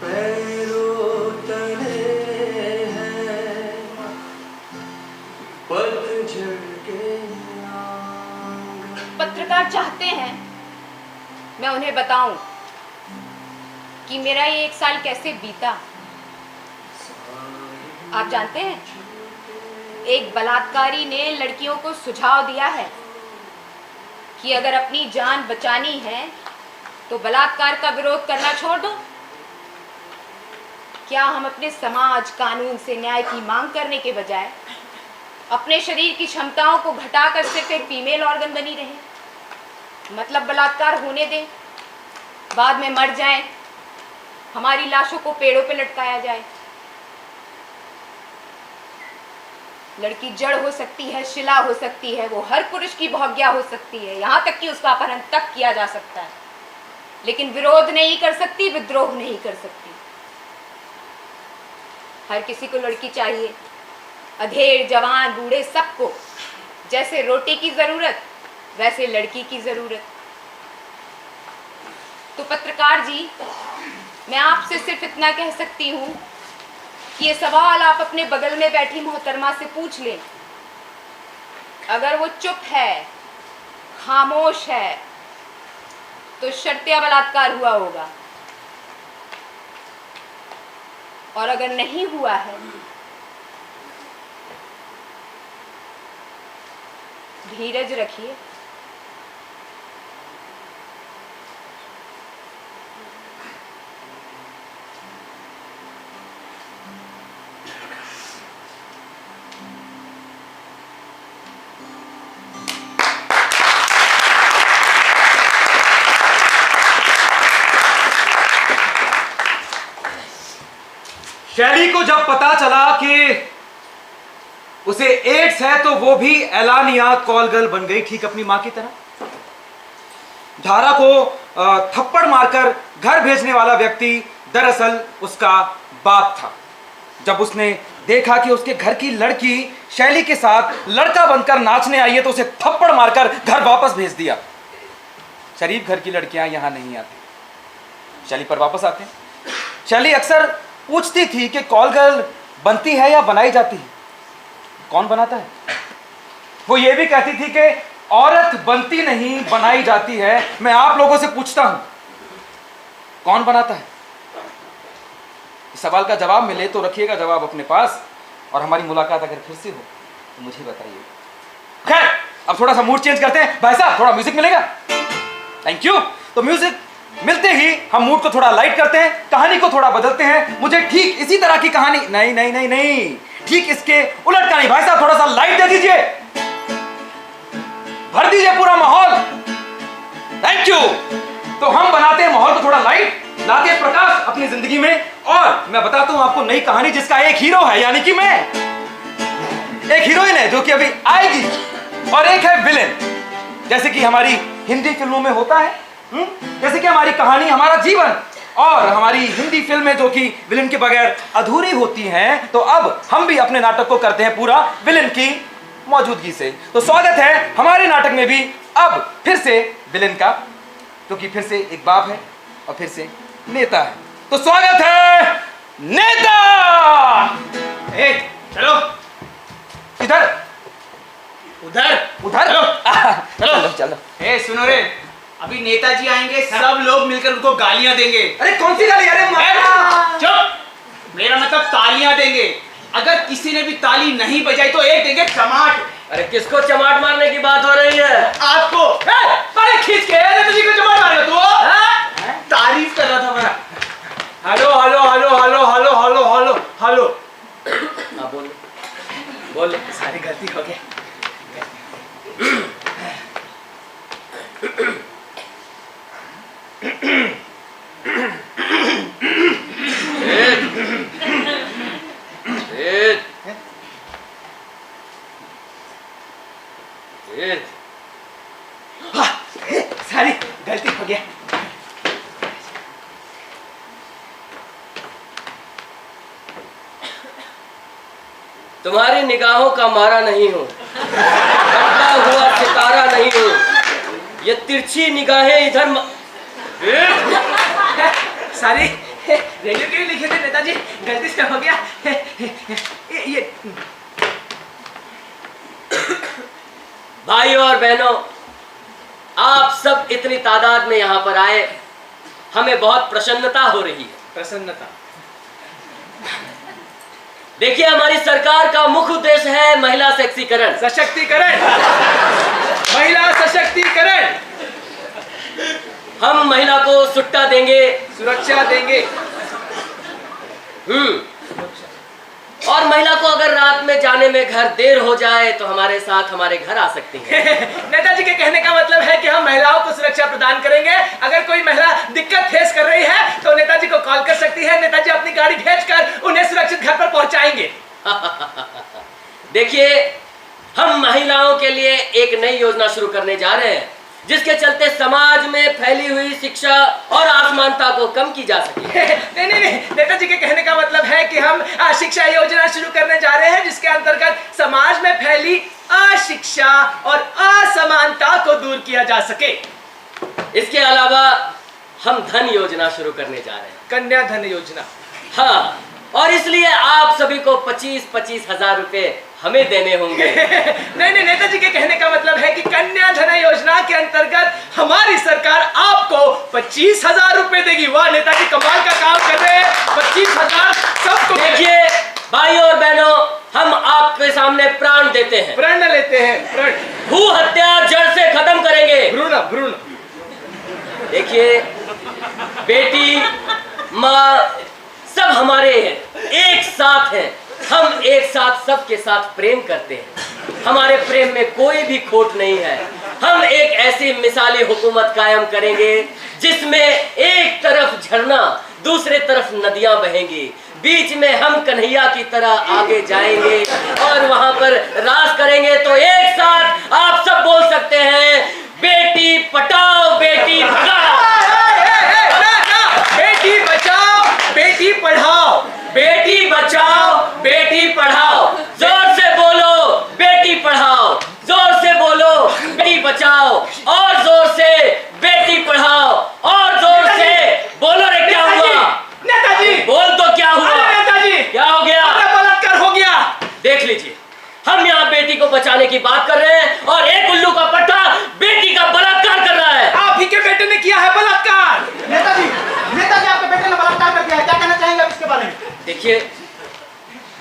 पैरों तले है पतझड़ के आंगन। पत्रकार चाहते हैं मैं उन्हें बताऊं कि मेरा ये 1 साल कैसे बीता। आप जानते हैं, एक बलात्कारी ने लड़कियों को सुझाव दिया है कि अगर अपनी जान बचानी है तो बलात्कार का विरोध करना छोड़ दो। क्या हम अपने समाज कानून से न्याय की मांग करने के बजाय अपने शरीर की क्षमताओं को घटाकर सिर्फ एक फीमेल ऑर्गन बनी रहे? मतलब बलात्कार होने दें, बाद में मर जाएं, हमारी लाशों को पेड़ों पे लटकाया जाए। लड़की जड़ हो सकती है, शिला हो सकती है, वो हर पुरुष की भौग्या हो सकती है, यहाँ तक कि उसका अपहरण तक किया जा सकता है, लेकिन विरोध नहीं कर सकती, विद्रोह नहीं कर सकती। हर किसी को लड़की चाहिए, अधेड़ जवान बूढ़े सबको। जैसे रोटी की जरूरत वैसे लड़की की जरूरत। तो पत्रकार जी, मैं आपसे सिर्फ इतना कह सकती हूँ कि ये सवाल आप अपने बगल में बैठी मोहतरमा से पूछ लें। अगर वो चुप है, खामोश है, तो शर्तिया बलात्कार हुआ होगा, और अगर नहीं हुआ है धीरज रखिए। शैली को जब पता चला कि उसे एड्स है तो वो भी एलानिया कॉल गर्ल बन गई, ठीक अपनी मां की तरह। धारा को थप्पड़ मारकर घर भेजने वाला व्यक्ति दरअसल उसका बाप था। जब उसने देखा कि उसके घर की लड़की शैली के साथ लड़का बनकर नाचने आई है तो उसे थप्पड़ मारकर घर वापस भेज दिया। शरीफ घर की लड़कियां यहां नहीं आती, शैली पर वापस आते हैं। शैली अक्सर पूछती थी कि कॉल गर्ल बनती है या बनाई जाती है, कौन बनाता है? वो ये भी कहती थी कि औरत बनती नहीं बनाई जाती है। मैं आप लोगों से पूछता हूं, कौन बनाता है? इस सवाल का जवाब मिले तो रखिएगा जवाब अपने पास, और हमारी मुलाकात अगर फिर से हो तो मुझे बताइए। खैर, अब थोड़ा सा मूड चेंज करते हैं। भाई साहब, थोड़ा म्यूजिक मिलेगा? Thank you. तो म्यूजिक मिलते ही हम मूड को थोड़ा लाइट करते हैं, कहानी को थोड़ा बदलते हैं। मुझे ठीक इसी तरह की कहानी नहीं नहीं नहीं नहीं ठीक इसके उलट कहानी। भाई साहब, थोड़ा सा लाइट दे दीजिए, भर दीजिए पूरा माहौल। Thank you. तो हम बनाते हैं माहौल को थोड़ा लाइट, लाते हैं प्रकाश अपनी जिंदगी में, और मैं बताता हूं आपको नई कहानी जिसका एक हीरो है, यानी कि मैं, एक हीरोइन है जो कि अभी आएगी, और एक है विलेन, जैसे कि हमारी हिंदी फिल्मों में होता है। जैसे कि हमारी कहानी, हमारा जीवन और हमारी हिंदी फिल्में जो कि विलेन के बगैर अधूरी होती हैं, तो अब हम भी अपने नाटक को करते हैं पूरा विलेन की मौजूदगी से। तो स्वागत है हमारे नाटक में भी अब फिर से विलेन का, क्योंकि फिर से एक बाप है और फिर से नेता है। तो स्वागत है नेता। चलो इधर उधर उधर चलो चलो। सुनो रे, अभी नेताजी आएंगे, सब लोग मिलकर उनको गालियां देंगे। अरे कौन सी गाली? अरे चुप, मेरा मतलब तालियां देंगे। अगर किसी ने भी ताली नहीं बजाई तो एक देंगे चमाट। अरे किसको चमाट मारने की बात हो रही है? आपको। अरे खींच के तुझे को चमाट मारेगा तू? तारीफ कर रहा था मैं। Hello hello hello hello hello hello hello hello. हाँ बोल बोल। सारी गलती हो गई। सारी गलती हो गया। तुम्हारी निगाहों का मारा नहीं हूँ, टकरा हुआ सितारा नहीं हूँ, ये तिरछी निगाहें इधर सारी रेडियो के लिए लिखे थे नेताजी, गलती से हो गया। ये भाइयों और बहनों, आप सब इतनी तादाद में यहाँ पर आए, हमें बहुत प्रसन्नता हो रही है। प्रसन्नता। देखिए, हमारी सरकार का मुख्य उद्देश्य है महिला सशक्तिकरण। सशक्तिकरण, महिला सशक्तिकरण। हम महिला को सुट्टा देंगे, सुरक्षा देंगे। और महिला को अगर रात में जाने में घर देर हो जाए तो हमारे साथ हमारे घर आ सकती है। नेताजी के कहने का मतलब है कि हम महिलाओं को सुरक्षा प्रदान करेंगे। अगर कोई महिला दिक्कत फेस कर रही है तो नेताजी को कॉल कर सकती है, नेताजी अपनी गाड़ी भेजकर उन्हें सुरक्षित घर पर पहुंचाएंगे। देखिए, हम महिलाओं के लिए एक नई योजना शुरू करने जा रहे हैं, जिसके चलते समाज में फैली हुई शिक्षा और असमानता को कम की जा सके। नहीं, नेताजी के कहने का मतलब है कि हम शिक्षा योजना शुरू करने जा रहे हैं, जिसके अंतर्गत समाज में फैली अशिक्षा और असमानता को दूर किया जा सके। इसके अलावा हम धन योजना शुरू करने जा रहे हैं, कन्या धन योजना। हाँ, और इसलिए आप सभी को 25-25 हजार रुपए हमें देने होंगे। नहीं, नेताजी के कहने का मतलब है कि कन्या धन योजना के अंतर्गत हमारी सरकार आपको 25,000 रुपए देगी। वाह नेताजी, कमाल का काम कर रहे हैं। 25,000 सबको। देखिए भाइयों और बहनों, हम आपके सामने प्राण देते हैं, प्रण लेते हैं, प्रण। भू हत्या जड़ से खत्म करेंगे। भ्रूण। देखिए, बेटी, माँ सब हमारे हैं, एक साथ हैं। हम एक साथ सबके साथ प्रेम करते हैं, हमारे प्रेम में कोई भी खोट नहीं है। हम एक ऐसी मिसाली हुकूमत कायम करेंगे जिसमें एक तरफ झरना, दूसरे तरफ नदियां बहेंगी, बीच में हम कन्हैया की तरह आगे जाएंगे और वहां पर राज करेंगे। तो एक साथ आप सब बोल सकते हैं, बेटी पटाओ, बेटी पढ़ाओ। बेटी बचाओ, बेटी पढ़ाओ। बेटी बचाओ, बेटी पढ़ाओ। जोर से बोलो, बेटी पढ़ाओ। जोर से बोलो, बेटी बचाओ। और जोर से, बेटी पढ़ाओ। और जोर से बोलो। रे क्या हुआ नेताजी? बोल तो क्या हुआ? नेताजी, क्या हो गया? बलात्कार हो गया। देख लीजिए, हम यहाँ बेटी को बचाने की बात कर रहे हैं और एक उल्लू का पट्टा बेटी का बलात्कार कर रहा है। आप ही के बेटे ने किया है बलात्कार। नेताजी आपके बेटे ने बलात्कार कर दिया है, क्या कहना चाहेंगे आप इसके बारे में? देखिए,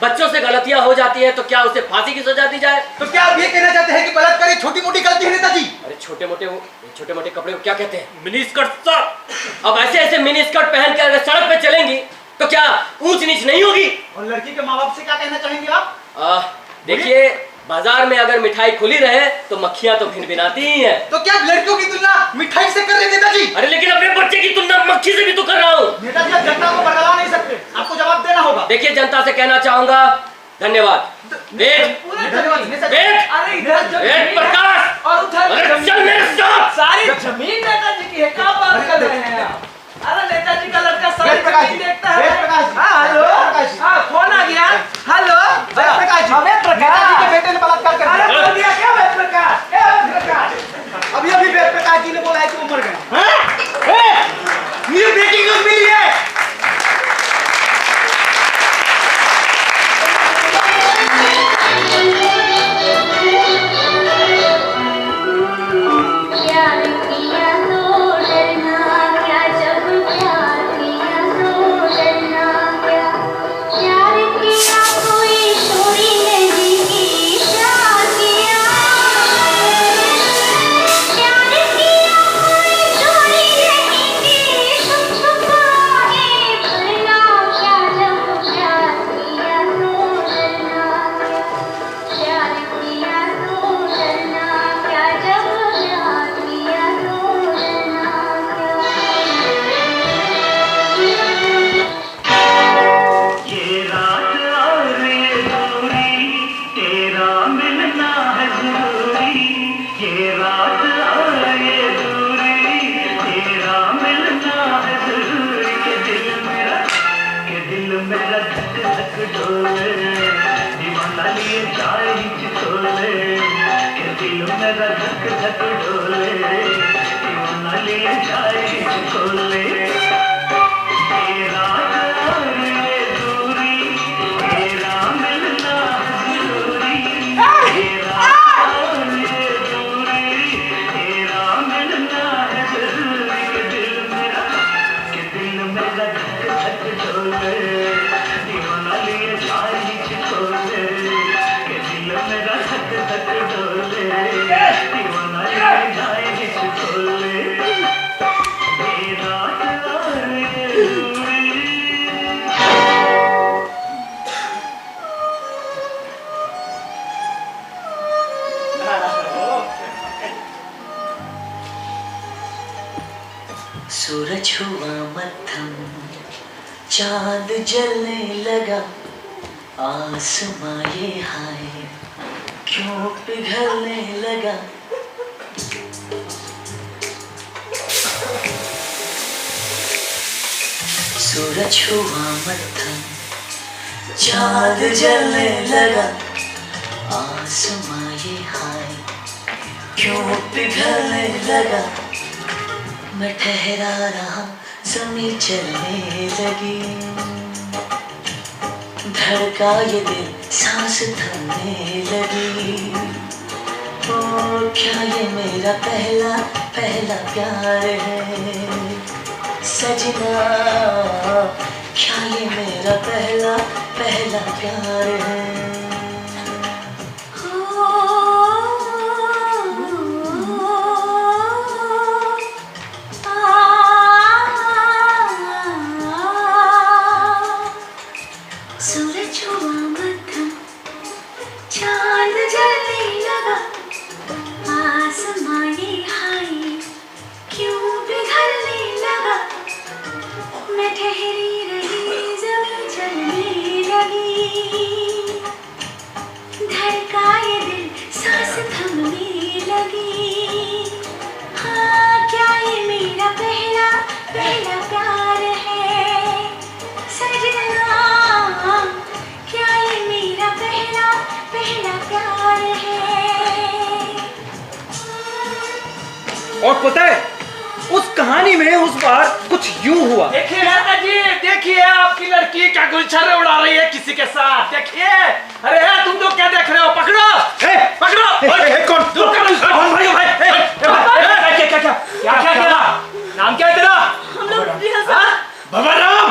बच्चों से गलतियां हो जाती हैं तो क्या उसे फांसी की सजा दी जाए? तो क्या आप ये कहना चाहते हैं कि बलात्कार एक छोटी मोटी गलती है नेताजी? अरे छोटे मोटे कपड़े को क्या कहते हैं? Mini skirt sir. अब ऐसे मिनी स्कर्ट पहन के अगर सड़क पे चलेंगी तो क्या ऊंच नीच नहीं होगी? और लड़की के माँ बाप से क्या कहना चाहेंगे आप? देखिए, बाजार में अगर मिठाई खुली रहे तो मक्खियां तो भिनभिनाती ही हैं। तो क्या आप लड़कियों की तुलना मिठाई से कर रहे हैं नेताजी? अरे लेकिन अपने बच्चे की तुलना मक्खी से भी तो कर रहा हूँ। नेताजी, आप जनता को बरगला नहीं सकते, आपको जवाब देना होगा। देखिए, जनता से कहना चाहूंगा, धन्यवाद। वेट प्रकाश, और उधर अरे चल मेरे साथ। सारी जमीन नेताजी की है, क्या बात कर रहे हैं आप? अरे नेताजी का लड़का सारी जमीन देखता है। हेलो, फोन आ गया। हेलो प्रकाश जी, नेताजी के बेटे ने बलात्कार कर दिया। बोल दिया क्या वेद प्रकाश? अभी वेद प्रकाश जी ने बोला है कि वो मर गए। न्यू ब्रेकिंग न्यूज मिली है। सूरज हुआ मध्यम, चांद जलने लगा, आसमां ये हाय क्यों पिघलने लगा। सूरज हुआ मध्यम, चांद जलने लगा, आसमां ये हाय क्यों पिघलने लगा। मैं ठहरा रहा, ज़मीं चलने लगी, धड़का ये दिल, सांस थमने लगी। ओ क्या ये मेरा पहला पहला प्यार है सजना, क्या ये मेरा पहला पहला प्यार है। सूरज हुआ मध्यम, चांद जलने लगा, आसमां ये हाय क्यों पिघलने लगा। मैं ठहरी रही, ज़मीं चलने लगी, धड़का ये दिल, सांस थमने लगी। हाँ क्या ये मेरा पहला पहला प्यार है सजना, क्या ये मेरा पहला पहला प्यार है। और पता है उस कहानी में उस बार कुछ यूं हुआ। देखिए दादाजी, देखिए आपकी लड़की क्या गुलछर्रे उड़ा रही है किसी के साथ। देखिए, अरे तुम तो क्या देख रहे हो? पकड़ो, पकड़ो। कौन कौन भाई? क्या नाम क्या है तेरा? भंवर राम।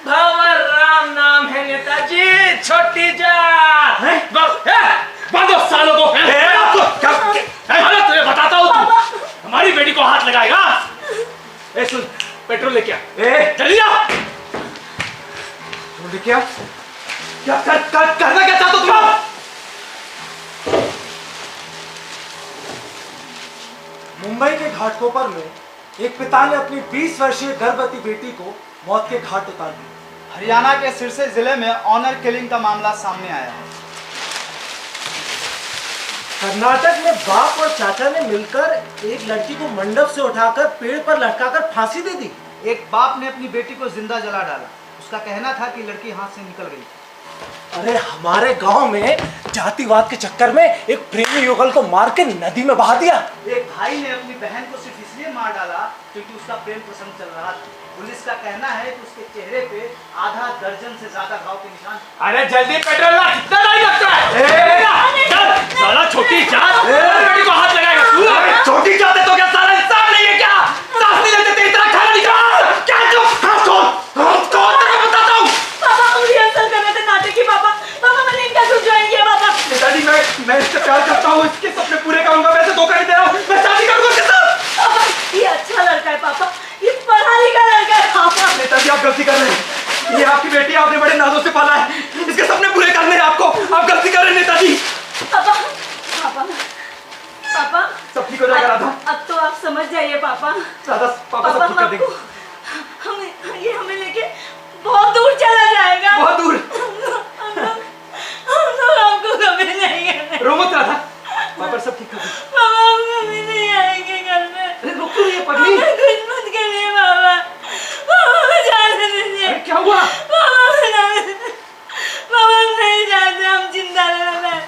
भंवर राम नाम है नेताजी। छोटी जात बांधो सालों को। तुझे बताता हूँ, तू हमारी बेटी को हाथ लगाएगा। सुन, पेट्रोल लेके आ। जल्दी आ। लेके आ। क्या करना क्या चाहते हो तुम? मुंबई के घाटकोपर में एक पिता ने अपनी 20 वर्षीय गर्भवती बेटी को मौत के घाट उतार दिया। हरियाणा के सिरसा जिले में ऑनर किलिंग का मामला सामने आया है। कर्नाटक में बाप और चाचा ने मिलकर एक लड़की को मंडप से उठाकर पेड़ पर लटकाकर फांसी दे दी। एक बाप ने अपनी बेटी को जिंदा जला डाला। उसका कहना था कि लड़की हाथ से निकल गई। अरे हमारे गांव में जातिवाद के चक्कर में एक प्रेमी युगल को मार के नदी में बहा दिया। एक भाई ने अपनी बहन को सिर्फ इसलिए मार डाला क्योंकि उसका प्रेम प्रसंग चल रहा था। पुलिस का कहना है कि उसके चेहरे पे आधा दर्जन से ज्यादा घाव के निशान। अरे जल्दी पेट्रोल ला, कितना टाइम लगता है? साला छोटी जात बेटी को हाथ लगाएगा तू? छोटी जात है तो क्या सारा इंसान नहीं है क्या? सांस नहीं लेते तेरी तरह खाना निकाल। क्या कौन तेरे को बताता हूँ? पापा हम रिहर्सल कर रहे थे नाटक की। पापा मैंने इनका सुन ज्वाइन किया। पापा नेताजी, मैं इससे प्यार करता हूँ, इसके सपने पूरे करूंगा। मैं इसे धोखा नहीं दे रहा हूँ, मैं शादी करूंगा इसके साथ। पापा ये अच्छा लड़का है। पापा ये पढ़ा लिखा लड़का है। पापा नेताजी, आप गलती कर रहे हैं। ये आपकी बेटी आपने बड़े नाजों से पाला है, इसके सपने पूरे करने हैं आपको। आप गलती कर रहे हैं नेताजी। पापा सब ठीक हो जाएगा राधा। अब तो आप समझ जाइए पापा। राधा, पापा सब ठीक कर देंगे। हमें लेके बहुत दूर चला जाएगा। बहुत दूर। हम लोग आपको कभी नहीं आएंगे। रो मत राधा, पापा सब ठीक कर देंगे। पापा हम कभी नहीं आएंगे घर में। अरे रुक तो ये पगली। कुछ मत करिए पापा। पापा जाने दीजिए। क्या हुआ? पापा नहीं जाते, हम जिंदा रहना है।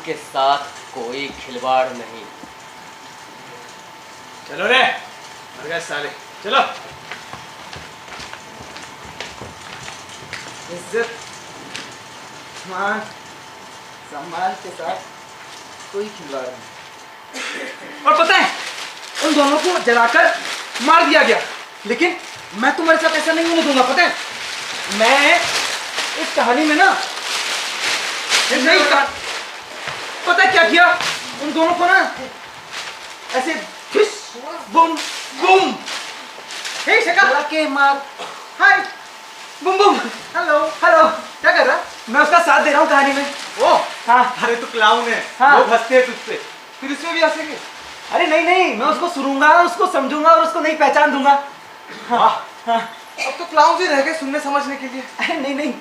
आपके साथ कोई खिलवाड़ नहीं। चलो रे, मर गए साले, चलो। इज्जत, मान, सम्मान के साथ कोई खिलवाड़ नहीं। और पता है, उन दोनों को जलाकर मार दिया गया, लेकिन मैं तुम्हारे साथ ऐसा नहीं होने दूंगा। पता है, मैं इस कहानी में ना नहीं पता है क्या किया, उन दोनों को ना ऐसे फिश बुम बुम, हे शक्ल के मार, हाय बुम बुम, हेलो हेलो, क्या कर रहा? मैं उसका साथ दे रहा हूँ कहानी में। ओ हाँ, अरे तू क्लाउन है, हाँ। लोग हंसते हैं तुझसे, फिर इसमें भी हंसेंगे। अरे नहीं नहीं, मैं उसको सुनूंगा, उसको समझूंगा और उसको नहीं पहचान दूंगा। हाँ हाँ, अब तो क्लाउन ही रह गए सुनने समझने के लिए। अरे नहीं नहीं,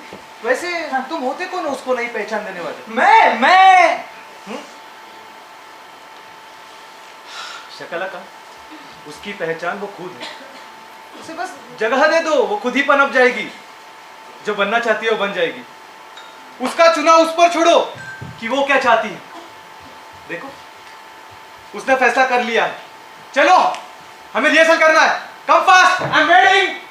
वैसे हाँ। तुम होते कौन उसको नहीं पहचान देने वाले? मैं शकला का, उसकी पहचान वो खुद है, उसे बस जगह दे दो, वो खुद ही पनप जाएगी। जो बनना चाहती है वो बन जाएगी। उसका चुनाव उस पर छोड़ो कि वो क्या चाहती है। देखो, उसने फैसला कर लिया है। चलो, हमें रिहर्सल करना है। Come fast, I am waiting.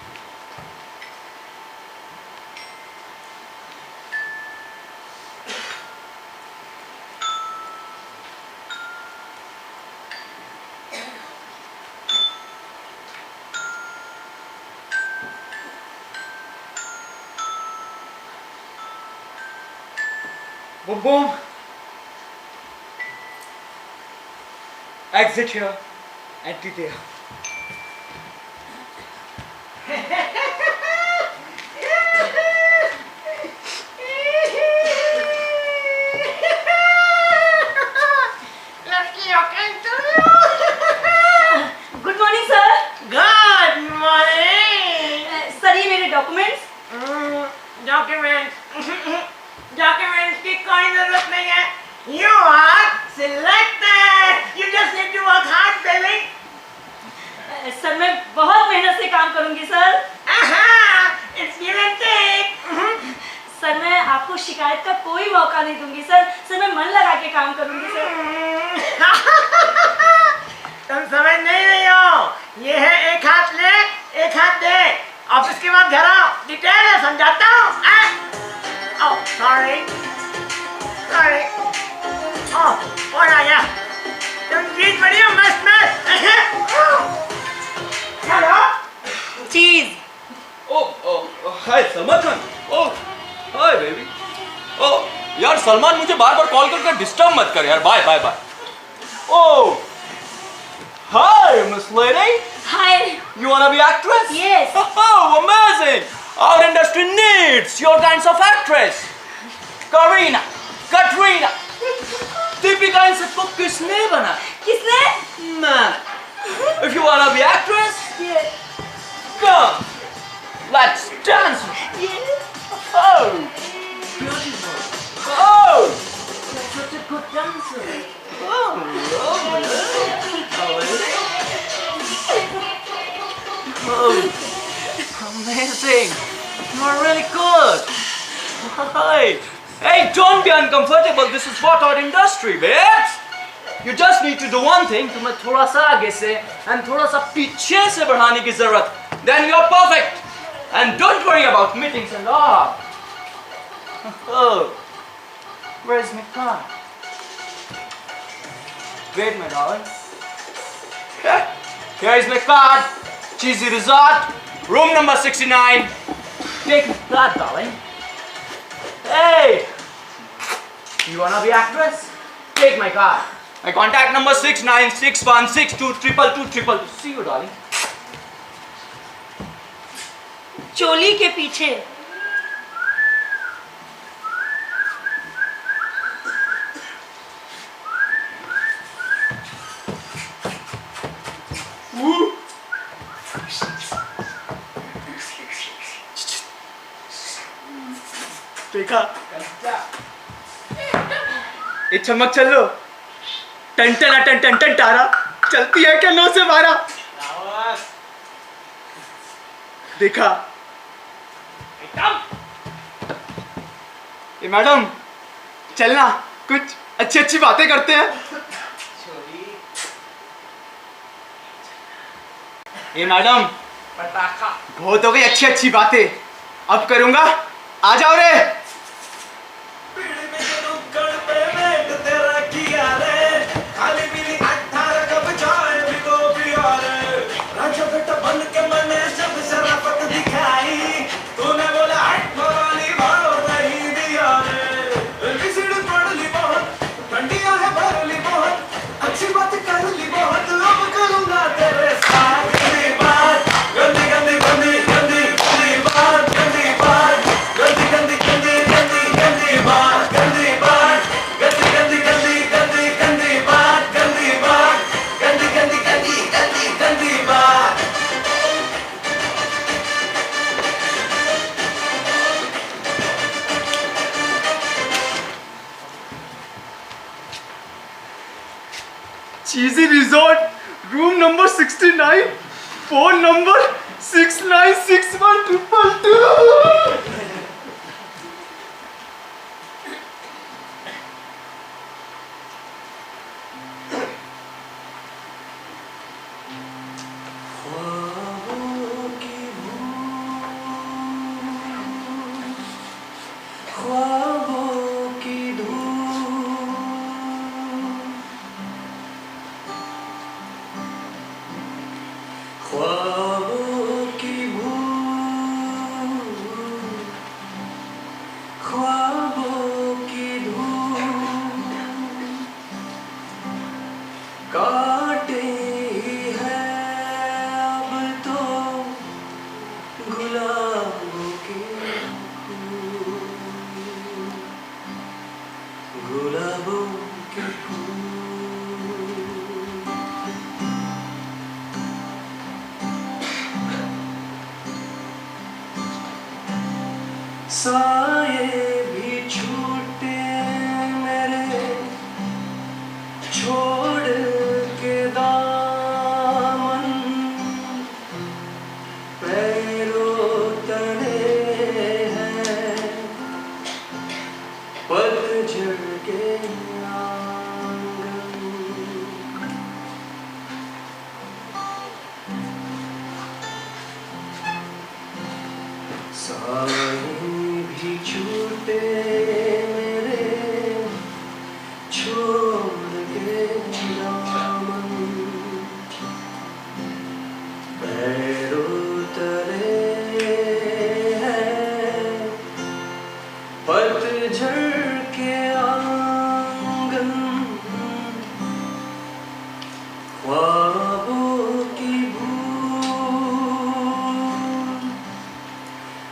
Boom boom. Exit here, entry there. Good morning sir. Good morning. Sir, ये मेरे डॉक्यूमेंट्स। डॉक्यूमेंट्स की कोई जरूरत नहीं है। You are selected. You just need to work hard, baby. Sir, मैं बहुत मेहनत से काम करूंगी sir. It's give and take. Sir, मैं आपको शिकायत का कोई मौका नहीं दूंगी सर। सर, मैं मन लगा के काम करूंगी सर। तुम समझ नहीं रही हो। ये है एक हाथ ले, एक हाथ दे। ऑफिस के बाद घर आओ, डिटेल है, समझाता हूँ। Oh, sorry. कौन आ गया? तुम चीज बड़ी हो मस्त मस्त। हेलो। चीज। Hi Salman Khan. Hi baby. यार सलमान, मुझे बार बार कॉल करके डिस्टर्ब मत कर यार। Bye bye bye. Hi miss lady. Hi. You wanna be actress? Yes. Oh, amazing. Our industry needs your kinds of actress. Kareena, Katrina, Deepika, इन सबको किसने बना? किसने? मैं। If you wanna be actress, Yes. come. Let's dance. Yes. Oh, beautiful. Oh, You're such a good dancer. oh, lovely. Oh, amazing. You're really good. Right. Hey, don't be uncomfortable. This is what our industry, babes. You just need to do one thing. तुम्हें थोड़ा सा आगे से and थोड़ा सा पीछे से बढ़ाने की जरूरत. Then you're perfect. And don't worry about meetings and all. Oh, where's my car? Wait, my darling. Here is my card. Cheesy Resort, room number 69. Take my card, darling. Hey, you wanna be actress? Take my card. My contact number 6961622222. See you, darling. चोली के पीछे। देखा? ये चमक चलो, टन टन टन टन टन टारा चलती है क्या 9 से 12? देखा? ये मैडम चलना कुछ अच्छी अच्छी बातें करते हैं। ये मैडम, पटाखा। बहुत हो गई अच्छी अच्छी बातें, अब करूंगा, आ जाओ रे। Cheesy resort, room number 69, phone number 696122। साये भी छूटे मेरे छोड़ के दामन, पैरों तले हैं पतझड़ के आंगन। साये भी छूटे मेरे छोड़ के दामन, पैरों तले हैं पतझड़ के आंगन। ख्वाबों की भूल,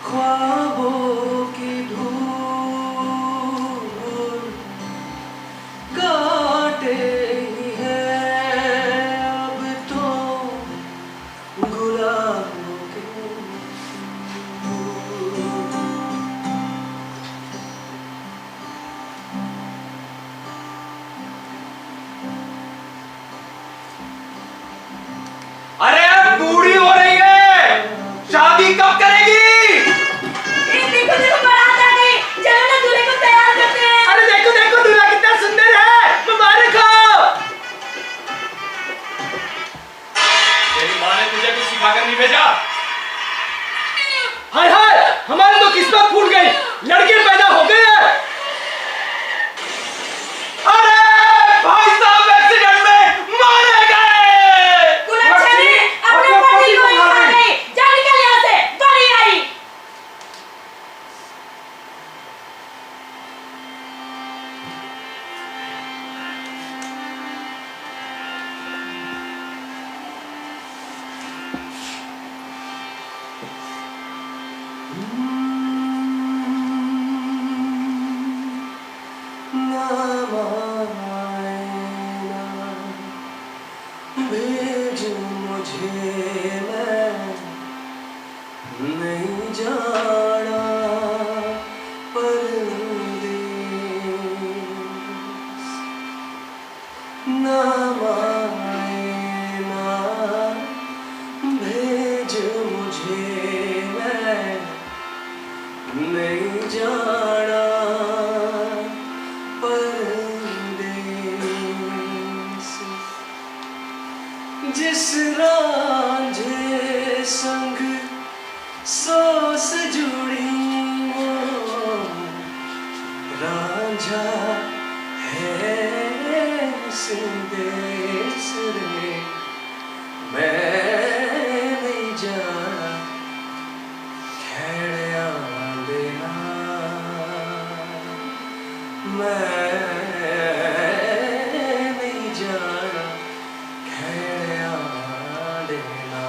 ख्वाबों की धूल काटे ही है अब तो गुलाबों के फूल। अरे बूढ़ी हो रही है, शादी कब करेगी? देखो देखो बारात आ गई, चलो ना दूल्हे को तैयार करते हैं। अरे देखो देखो दूल्हा कितना सुंदर है, मुबारक हो। तेरी माँ ने तुझे कुछ सिखाकर नहीं भेजा? हाय हाय, हमारी तो किस्मत फूट गई, लड़के पैदा हो गए हैं। अरे भाई साहब एक्सीडेंट में मारे गए। गुलच्छनी अपने पति को ही खा गई, जा निकल यहाँ से, बड़ी आई। भेज मुझे, मैं नहीं जाना परदेस। ना माए ना भेज मुझे, मैं नहीं जाना परदेस। जिस रांझे संग सोस जुड़ी वो रांझा है संदेश रे मैं नहीं जाना खेड़िया देना मैं नहीं जाना खेड़िया देना।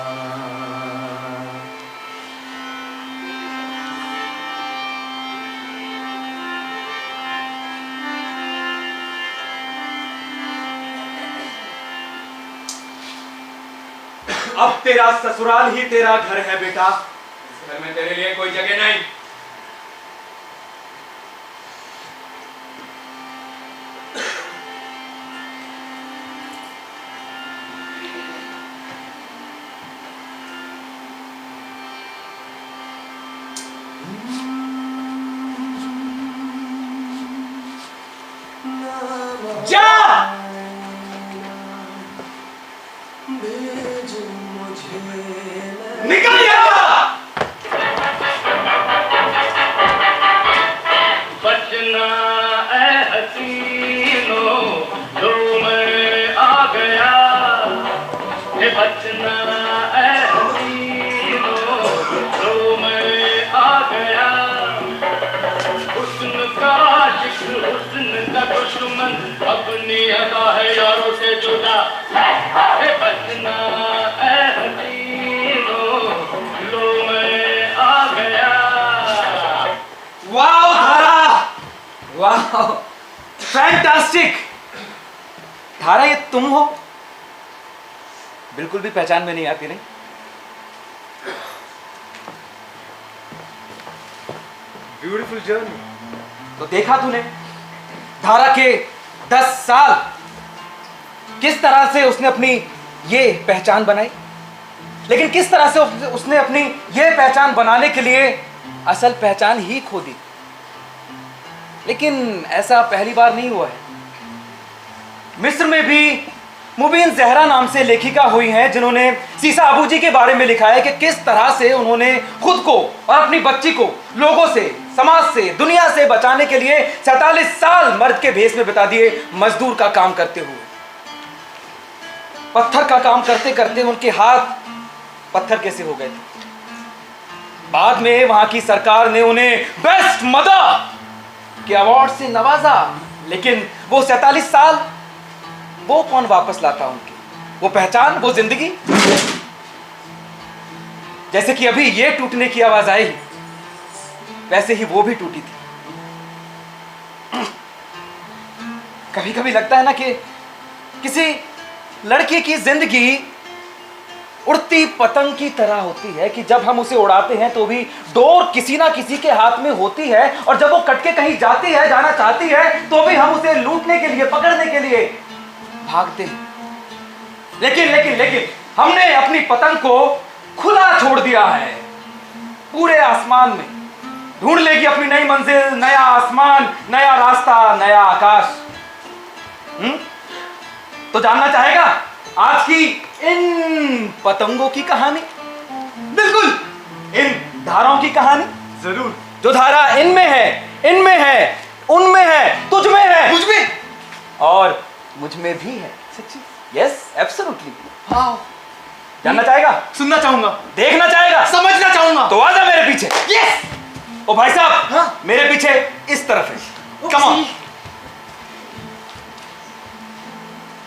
अब तेरा ससुराल ही तेरा घर है बेटा। इस घर में तेरे लिए कोई जगह नहीं। जा निकल यहाँ। बचना ऐ हसीनो जो मैं आ गया, ये बचना ऐ हसीनो जो मैं आ गया। हुस्न का आशिक हुस्न का दुश्मन अपनी अदा है यारों से जुदा। ये बचना ऐ हसीनो लो मैं आ गया। वाह धारा, वाह फैंटास्टिक। धारा ये तुम हो? बिल्कुल भी पहचान में नहीं आती नहीं। Beautiful journey. तो देखा तूने धारा के 10 साल किस तरह से उसने अपनी ये पहचान बनाई, लेकिन किस तरह से उसने अपनी ये पहचान बनाने के लिए असल पहचान ही खो दी। लेकिन ऐसा पहली बार नहीं हुआ है। मिस्र में भी मुबीन जहरा नाम से लेखिका हुई हैं जिन्होंने सीसा अबू जी के बारे में लिखा है कि किस तरह से उन्होंने खुद को और अपनी बच्ची को लोगों से, समाज से, दुनिया से बचाने के लिए 47 साल मर्द के भेष में बिता दिए, मजदूर का काम करते हुए। पत्थर का काम करते करते उनके हाथ पत्थर कैसे हो गए थे। बाद में वहां की सरकार ने उन्हें बेस्ट मदर के अवार्ड से नवाजा, लेकिन वो 47 साल वो कौन वापस लाता उनके, वो पहचान, वो जिंदगी। जैसे कि अभी ये टूटने की आवाज आई, वैसे ही वो भी टूटी थी। कभी कभी लगता है ना कि किसी लड़की की जिंदगी उड़ती पतंग की तरह होती है कि जब हम उसे उड़ाते हैं तो भी डोर किसी ना किसी के हाथ में होती है, और जब वो कट के कहीं जाती है, जाना चाहती है, तो भी हम उसे लूटने के लिए, पकड़ने के लिए भागते हैं। लेकिन हमने अपनी पतंग को खुला छोड़ दिया है। पूरे आसमान में ढूंढ लेगी अपनी नई मंजिल, नया आसमान, नया रास्ता, नया आकाश। तो जानना चाहेगा आज की इन पतंगों की कहानी? बिल्कुल, इन धाराओं की कहानी जरूर। जो धारा इनमें है, उनमें है, तुझ में है, मुझ में, और मुझ में भी है। सच्ची? Yes, absolutely. वाह। जानना चाहेगा? सुनना चाहूंगा। देखना चाहेगा? समझना चाहूंगा। तो आजा मेरे पीछे। यस। ओ भाई साहब, हाँ? मेरे पीछे इस तरफ है। Come on.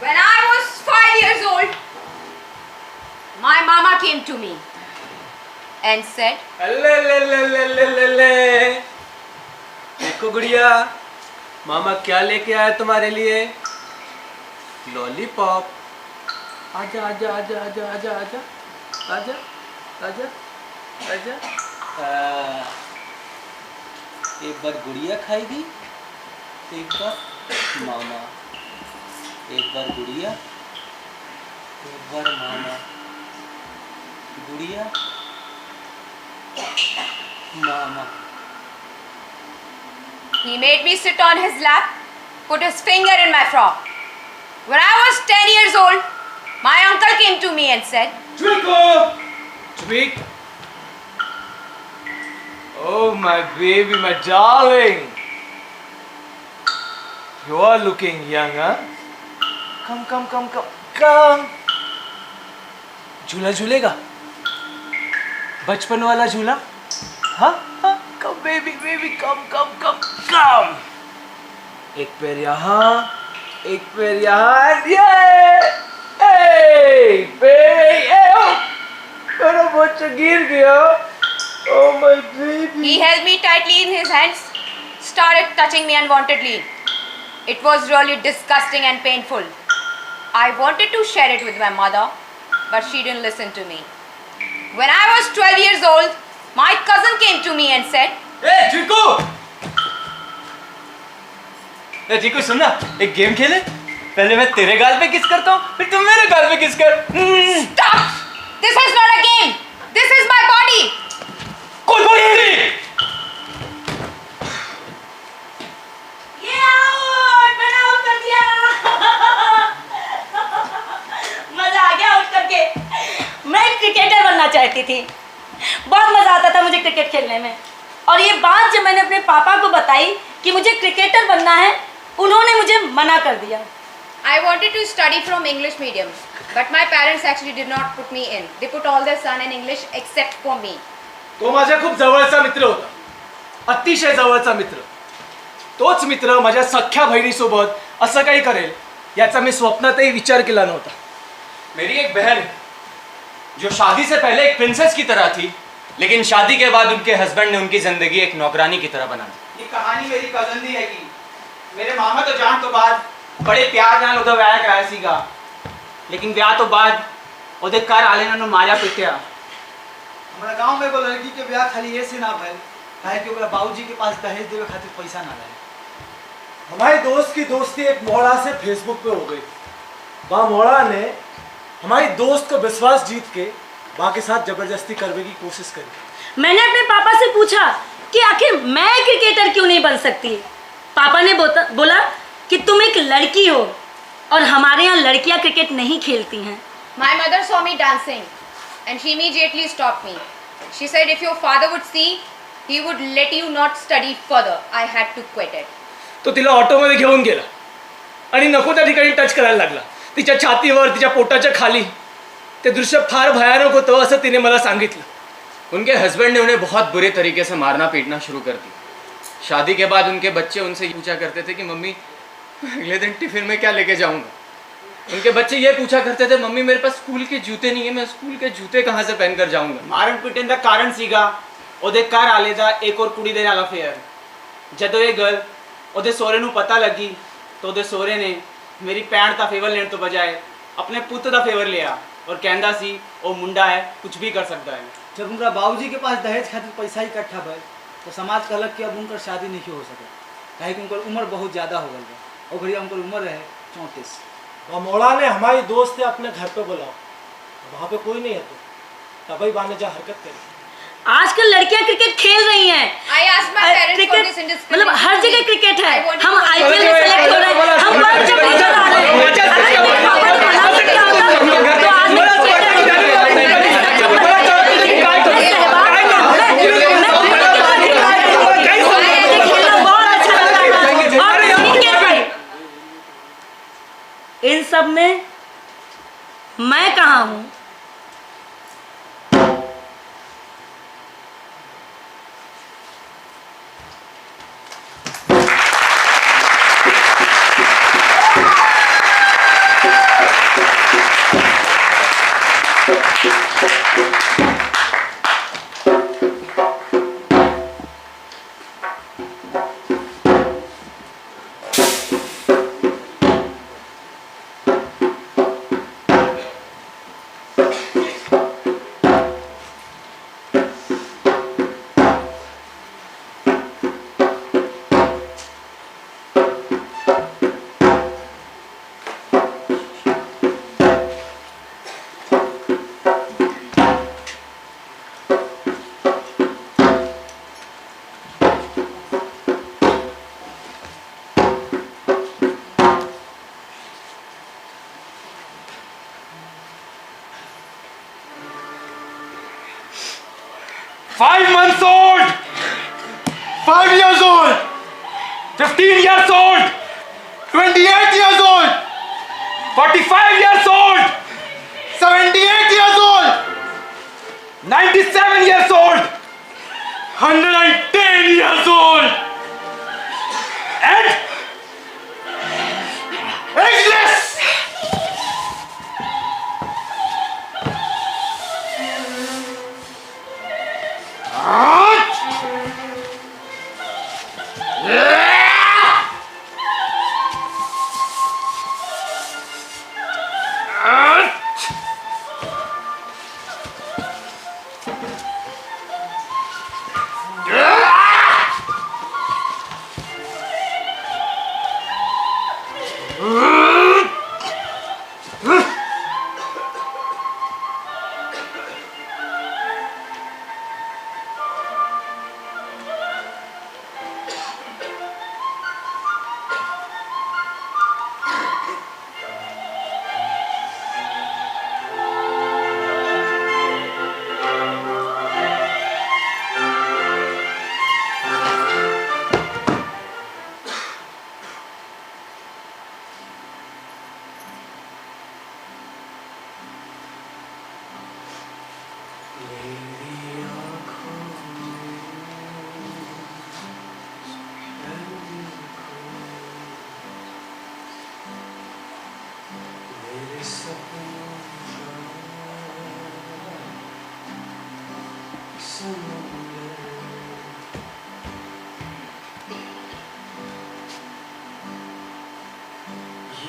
When I was 5 years old, my mama came to me and said, ले। देखो गुड़िया, मामा क्या लेके आया तुम्हारे लिए? लॉलीपॉप। आजा आजा आजा आजा आजा आजा आजा आजा आजा। एक बार गुड़िया खाएगी, एक बार मामा, एक बार गुड़िया, एक बार मामा, गुड़िया, मामा। he made me sit on his lap, put his finger in my frock. When I was 10 years old, my uncle came to and said, Twinkle! Tweak. Oh, my baby, my darling. You are looking young, huh? Come. झूला झूलेगा? बचपन वाला झूला? हाँ? Come, baby, come. एक पैर यहाँ, एक पैर यहाँ, मेरा बच्चा गिर गया. Oh my baby. he held me tightly in his hands, started touching me unwantedly. It was really disgusting and painful. I wanted to share it with my mother, but she didn't listen to me. When I was 12 years old, my cousin came to me and said, ए चिकू! ए चिकू सुन ना, एक game खेले? पहले मैं तेरे गाल पे किस करता हूँ, फिर तुम मेरे गाल पे किस कर. Stop! This is not a game. This is my body. कोई बोली नहीं. ये आउट, मैंने आउट कर दिया. मजा आ गया आउट करके. मैं क्रिकेटर बनना चाहती थी. बहुत मजा आता था मुझे क्रिकेट खेलने में. और ये बात जब मैंने अपने पापा को बताई कि मुझे क्रिकेटर बनना है, उन्होंने मुझे मना कर दिया. I wanted to study from English medium, but my parents actually did not put me in. They put all their son in English except for me. तो माझ्या खूप जवळचा मित्र होता. अतिशय जवळचा मित्र. तोच मित्र माझ्या सख्ख्या बहिणीसोबत असं काही करेल याचा मी स्वप्नातही विचार केला नव्हता. मेरी एक बहन है, जो शादी से पहले एक प्रिंसेस की तरह थी, लेकिन शादी के बाद उनके हस्बैंड ने उनकी जिंदगी एक नौकरानी की तरह बना दी. ये कहानी मेरी कजन दी हैगी. मेरे मामा तो जान तो बाद बड़े प्यार नाल ਉਹਦਾ ਵਿਆਹ ਕਰਾਇਆ ਸੀਗਾ, लेकिन ब्याह तो बाद ਉਹਦੇ घर वाले ने मारा पिटिया. हमारा गांव में एगो लड़की के ब्याह खाली ऐसे ना भइल काहे कि ओकरा बाबूजी के पास दहेज देवे खातिर पैसा ना रहे. हमारे दोस्त की दोस्ती एक मोड़ा से फेसबुक पे हो गई. वहाँ मोड़ा ने हमारी दोस्त को विश्वास जीत के वहाँ के साथ जबरदस्ती करने की कोशिश करी. मैंने अपने पापा से पूछा कि आखिर मैं क्रिकेटर क्यों नहीं बन सकती. पापा ने बोला कि तुम एक लड़की हो और हमारे यहाँ लड़कियाँ क्रिकेट नहीं खेलती हैं. My mother saw me dancing and she immediately stopped me. She said if your father would see, he would let you not study further. I had to quit it. तो तिला ऑटोमध्ये घेऊन गेला आणि नको त्या ठिकाणी टच करायला लागला. तिच्या छातीवर, तिच्या पोटाच्या खाली. ते दृश्य फार भयानक होतं असं तिने मला सांगितलं. उनके हस्बैंड ने उन्हें बहुत बुरे तरीके से मारना पीटना शुरू कर दी. शादी के बाद उनके बच्चे उनसे पूछा करते थे कि मम्मी अगले दिन टिफिन में क्या लेके जाऊंगा. उनके बच्चे ये पूछा करते थे मम्मी मेरे पास स्कूल के जूते नहीं है, मैं स्कूल के जूते कहाँ से पहन कर जाऊंगा. ਮਾਰਨ ਪਿੱਟਣ ਦਾ ਕਾਰਨ ਸੀਗਾ ਉਹਦੇ ਘਰ ਵਾਲੇ ਦਾ ਇੱਕ ਹੋਰ ਕੁੜੀ ਦੇ ਨਾਲ ਅਫੇਅਰ. ਜਦੋਂ ਇਹ ਗੱਲ ਉਹਦੇ ਸਹੁਰੇ ਨੂੰ ਪਤਾ ਲੱਗੀ ਤਾਂ ਉਹਦੇ ਸਹੁਰੇ ਨੇ ਮੇਰੀ ਭੈਣ ਦਾ ਫੇਵਰ ਲੈਣ ਤੋਂ ਬਜਾਏ ਆਪਣੇ ਪੁੱਤ ਦਾ ਫੇਵਰ ਲਿਆ और कहता सी वो मुंडा है कुछ भी कर सकता है. जब उनका बाबूजी के पास दहेज खातिर पैसा इकट्ठा भइल तो समाज कहलक कि अब उनकर शादी नहीं हो सके काहे कि उनकर उम्र बहुत ज़्यादा हो गई है और घड़ी उनकर उम्र रहे 34. वहाँ मोड़ा ने हमारी दोस्त ने अपने घर पे बुलाओ. वहाँ पे कोई नहीं है तो तभी बाने जा हरकत करी. आजकल लड़कियां क्रिकेट खेल रही हैं. I asked my parents for this indiscriminate. मतलब हर जगह क्रिकेट है. I wanted हम to- आईपीएल में सेलेक्ट हो रहे हैं. हम वर्ल्ड कप में जा रहे हैं. अगर पापा ने मना कर दिया होता तो आज मैं इन सब में मैं कहाँ हूँ. 5 months old, 5 years old, 15 years old, 28 years old, 45 years old, 78 years old, 97 years old, 110 years old, and ageless.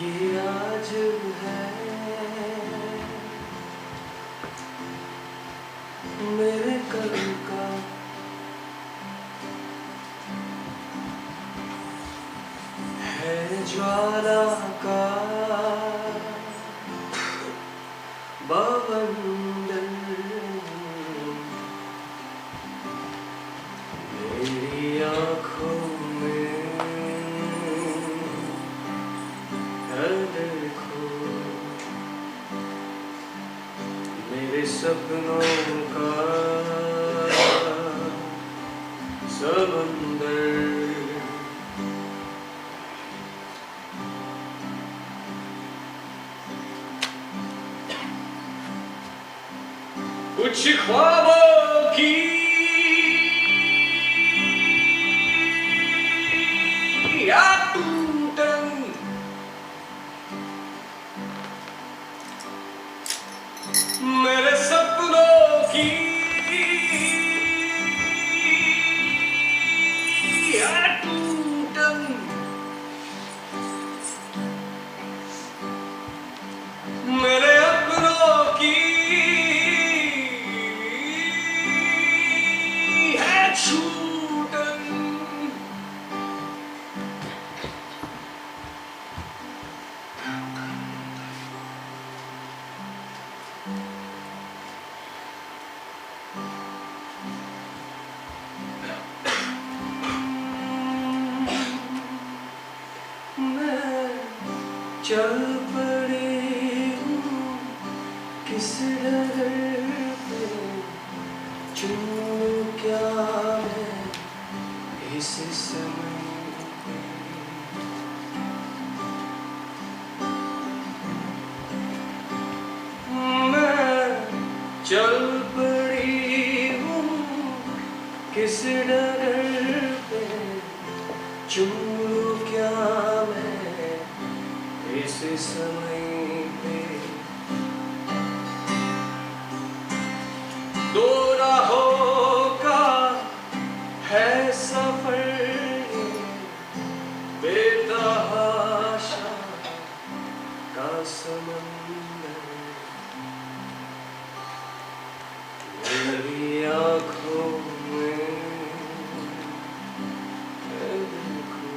ये आज है मेरे कल का, है ज्वाला का बवंडर, मेरी आँखों में देखो, मेरे सपनों का समंदर। कुछ ख्वाबों की टूटन, मेरे सपनों की टूटन, मेरे अपनों की है छूटन। चल पड़ी हूँ किस डगर पे, चूं क्या मैं इस समय पे। मैं चल पड़ी हूँ किस डगर पे, चूं क्या मैं इस समय पे। दो राहों का है सफर, बेतहाशा का समंदर, मेरी आँखों में देखो,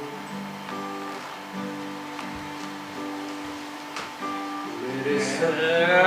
मेरे सपने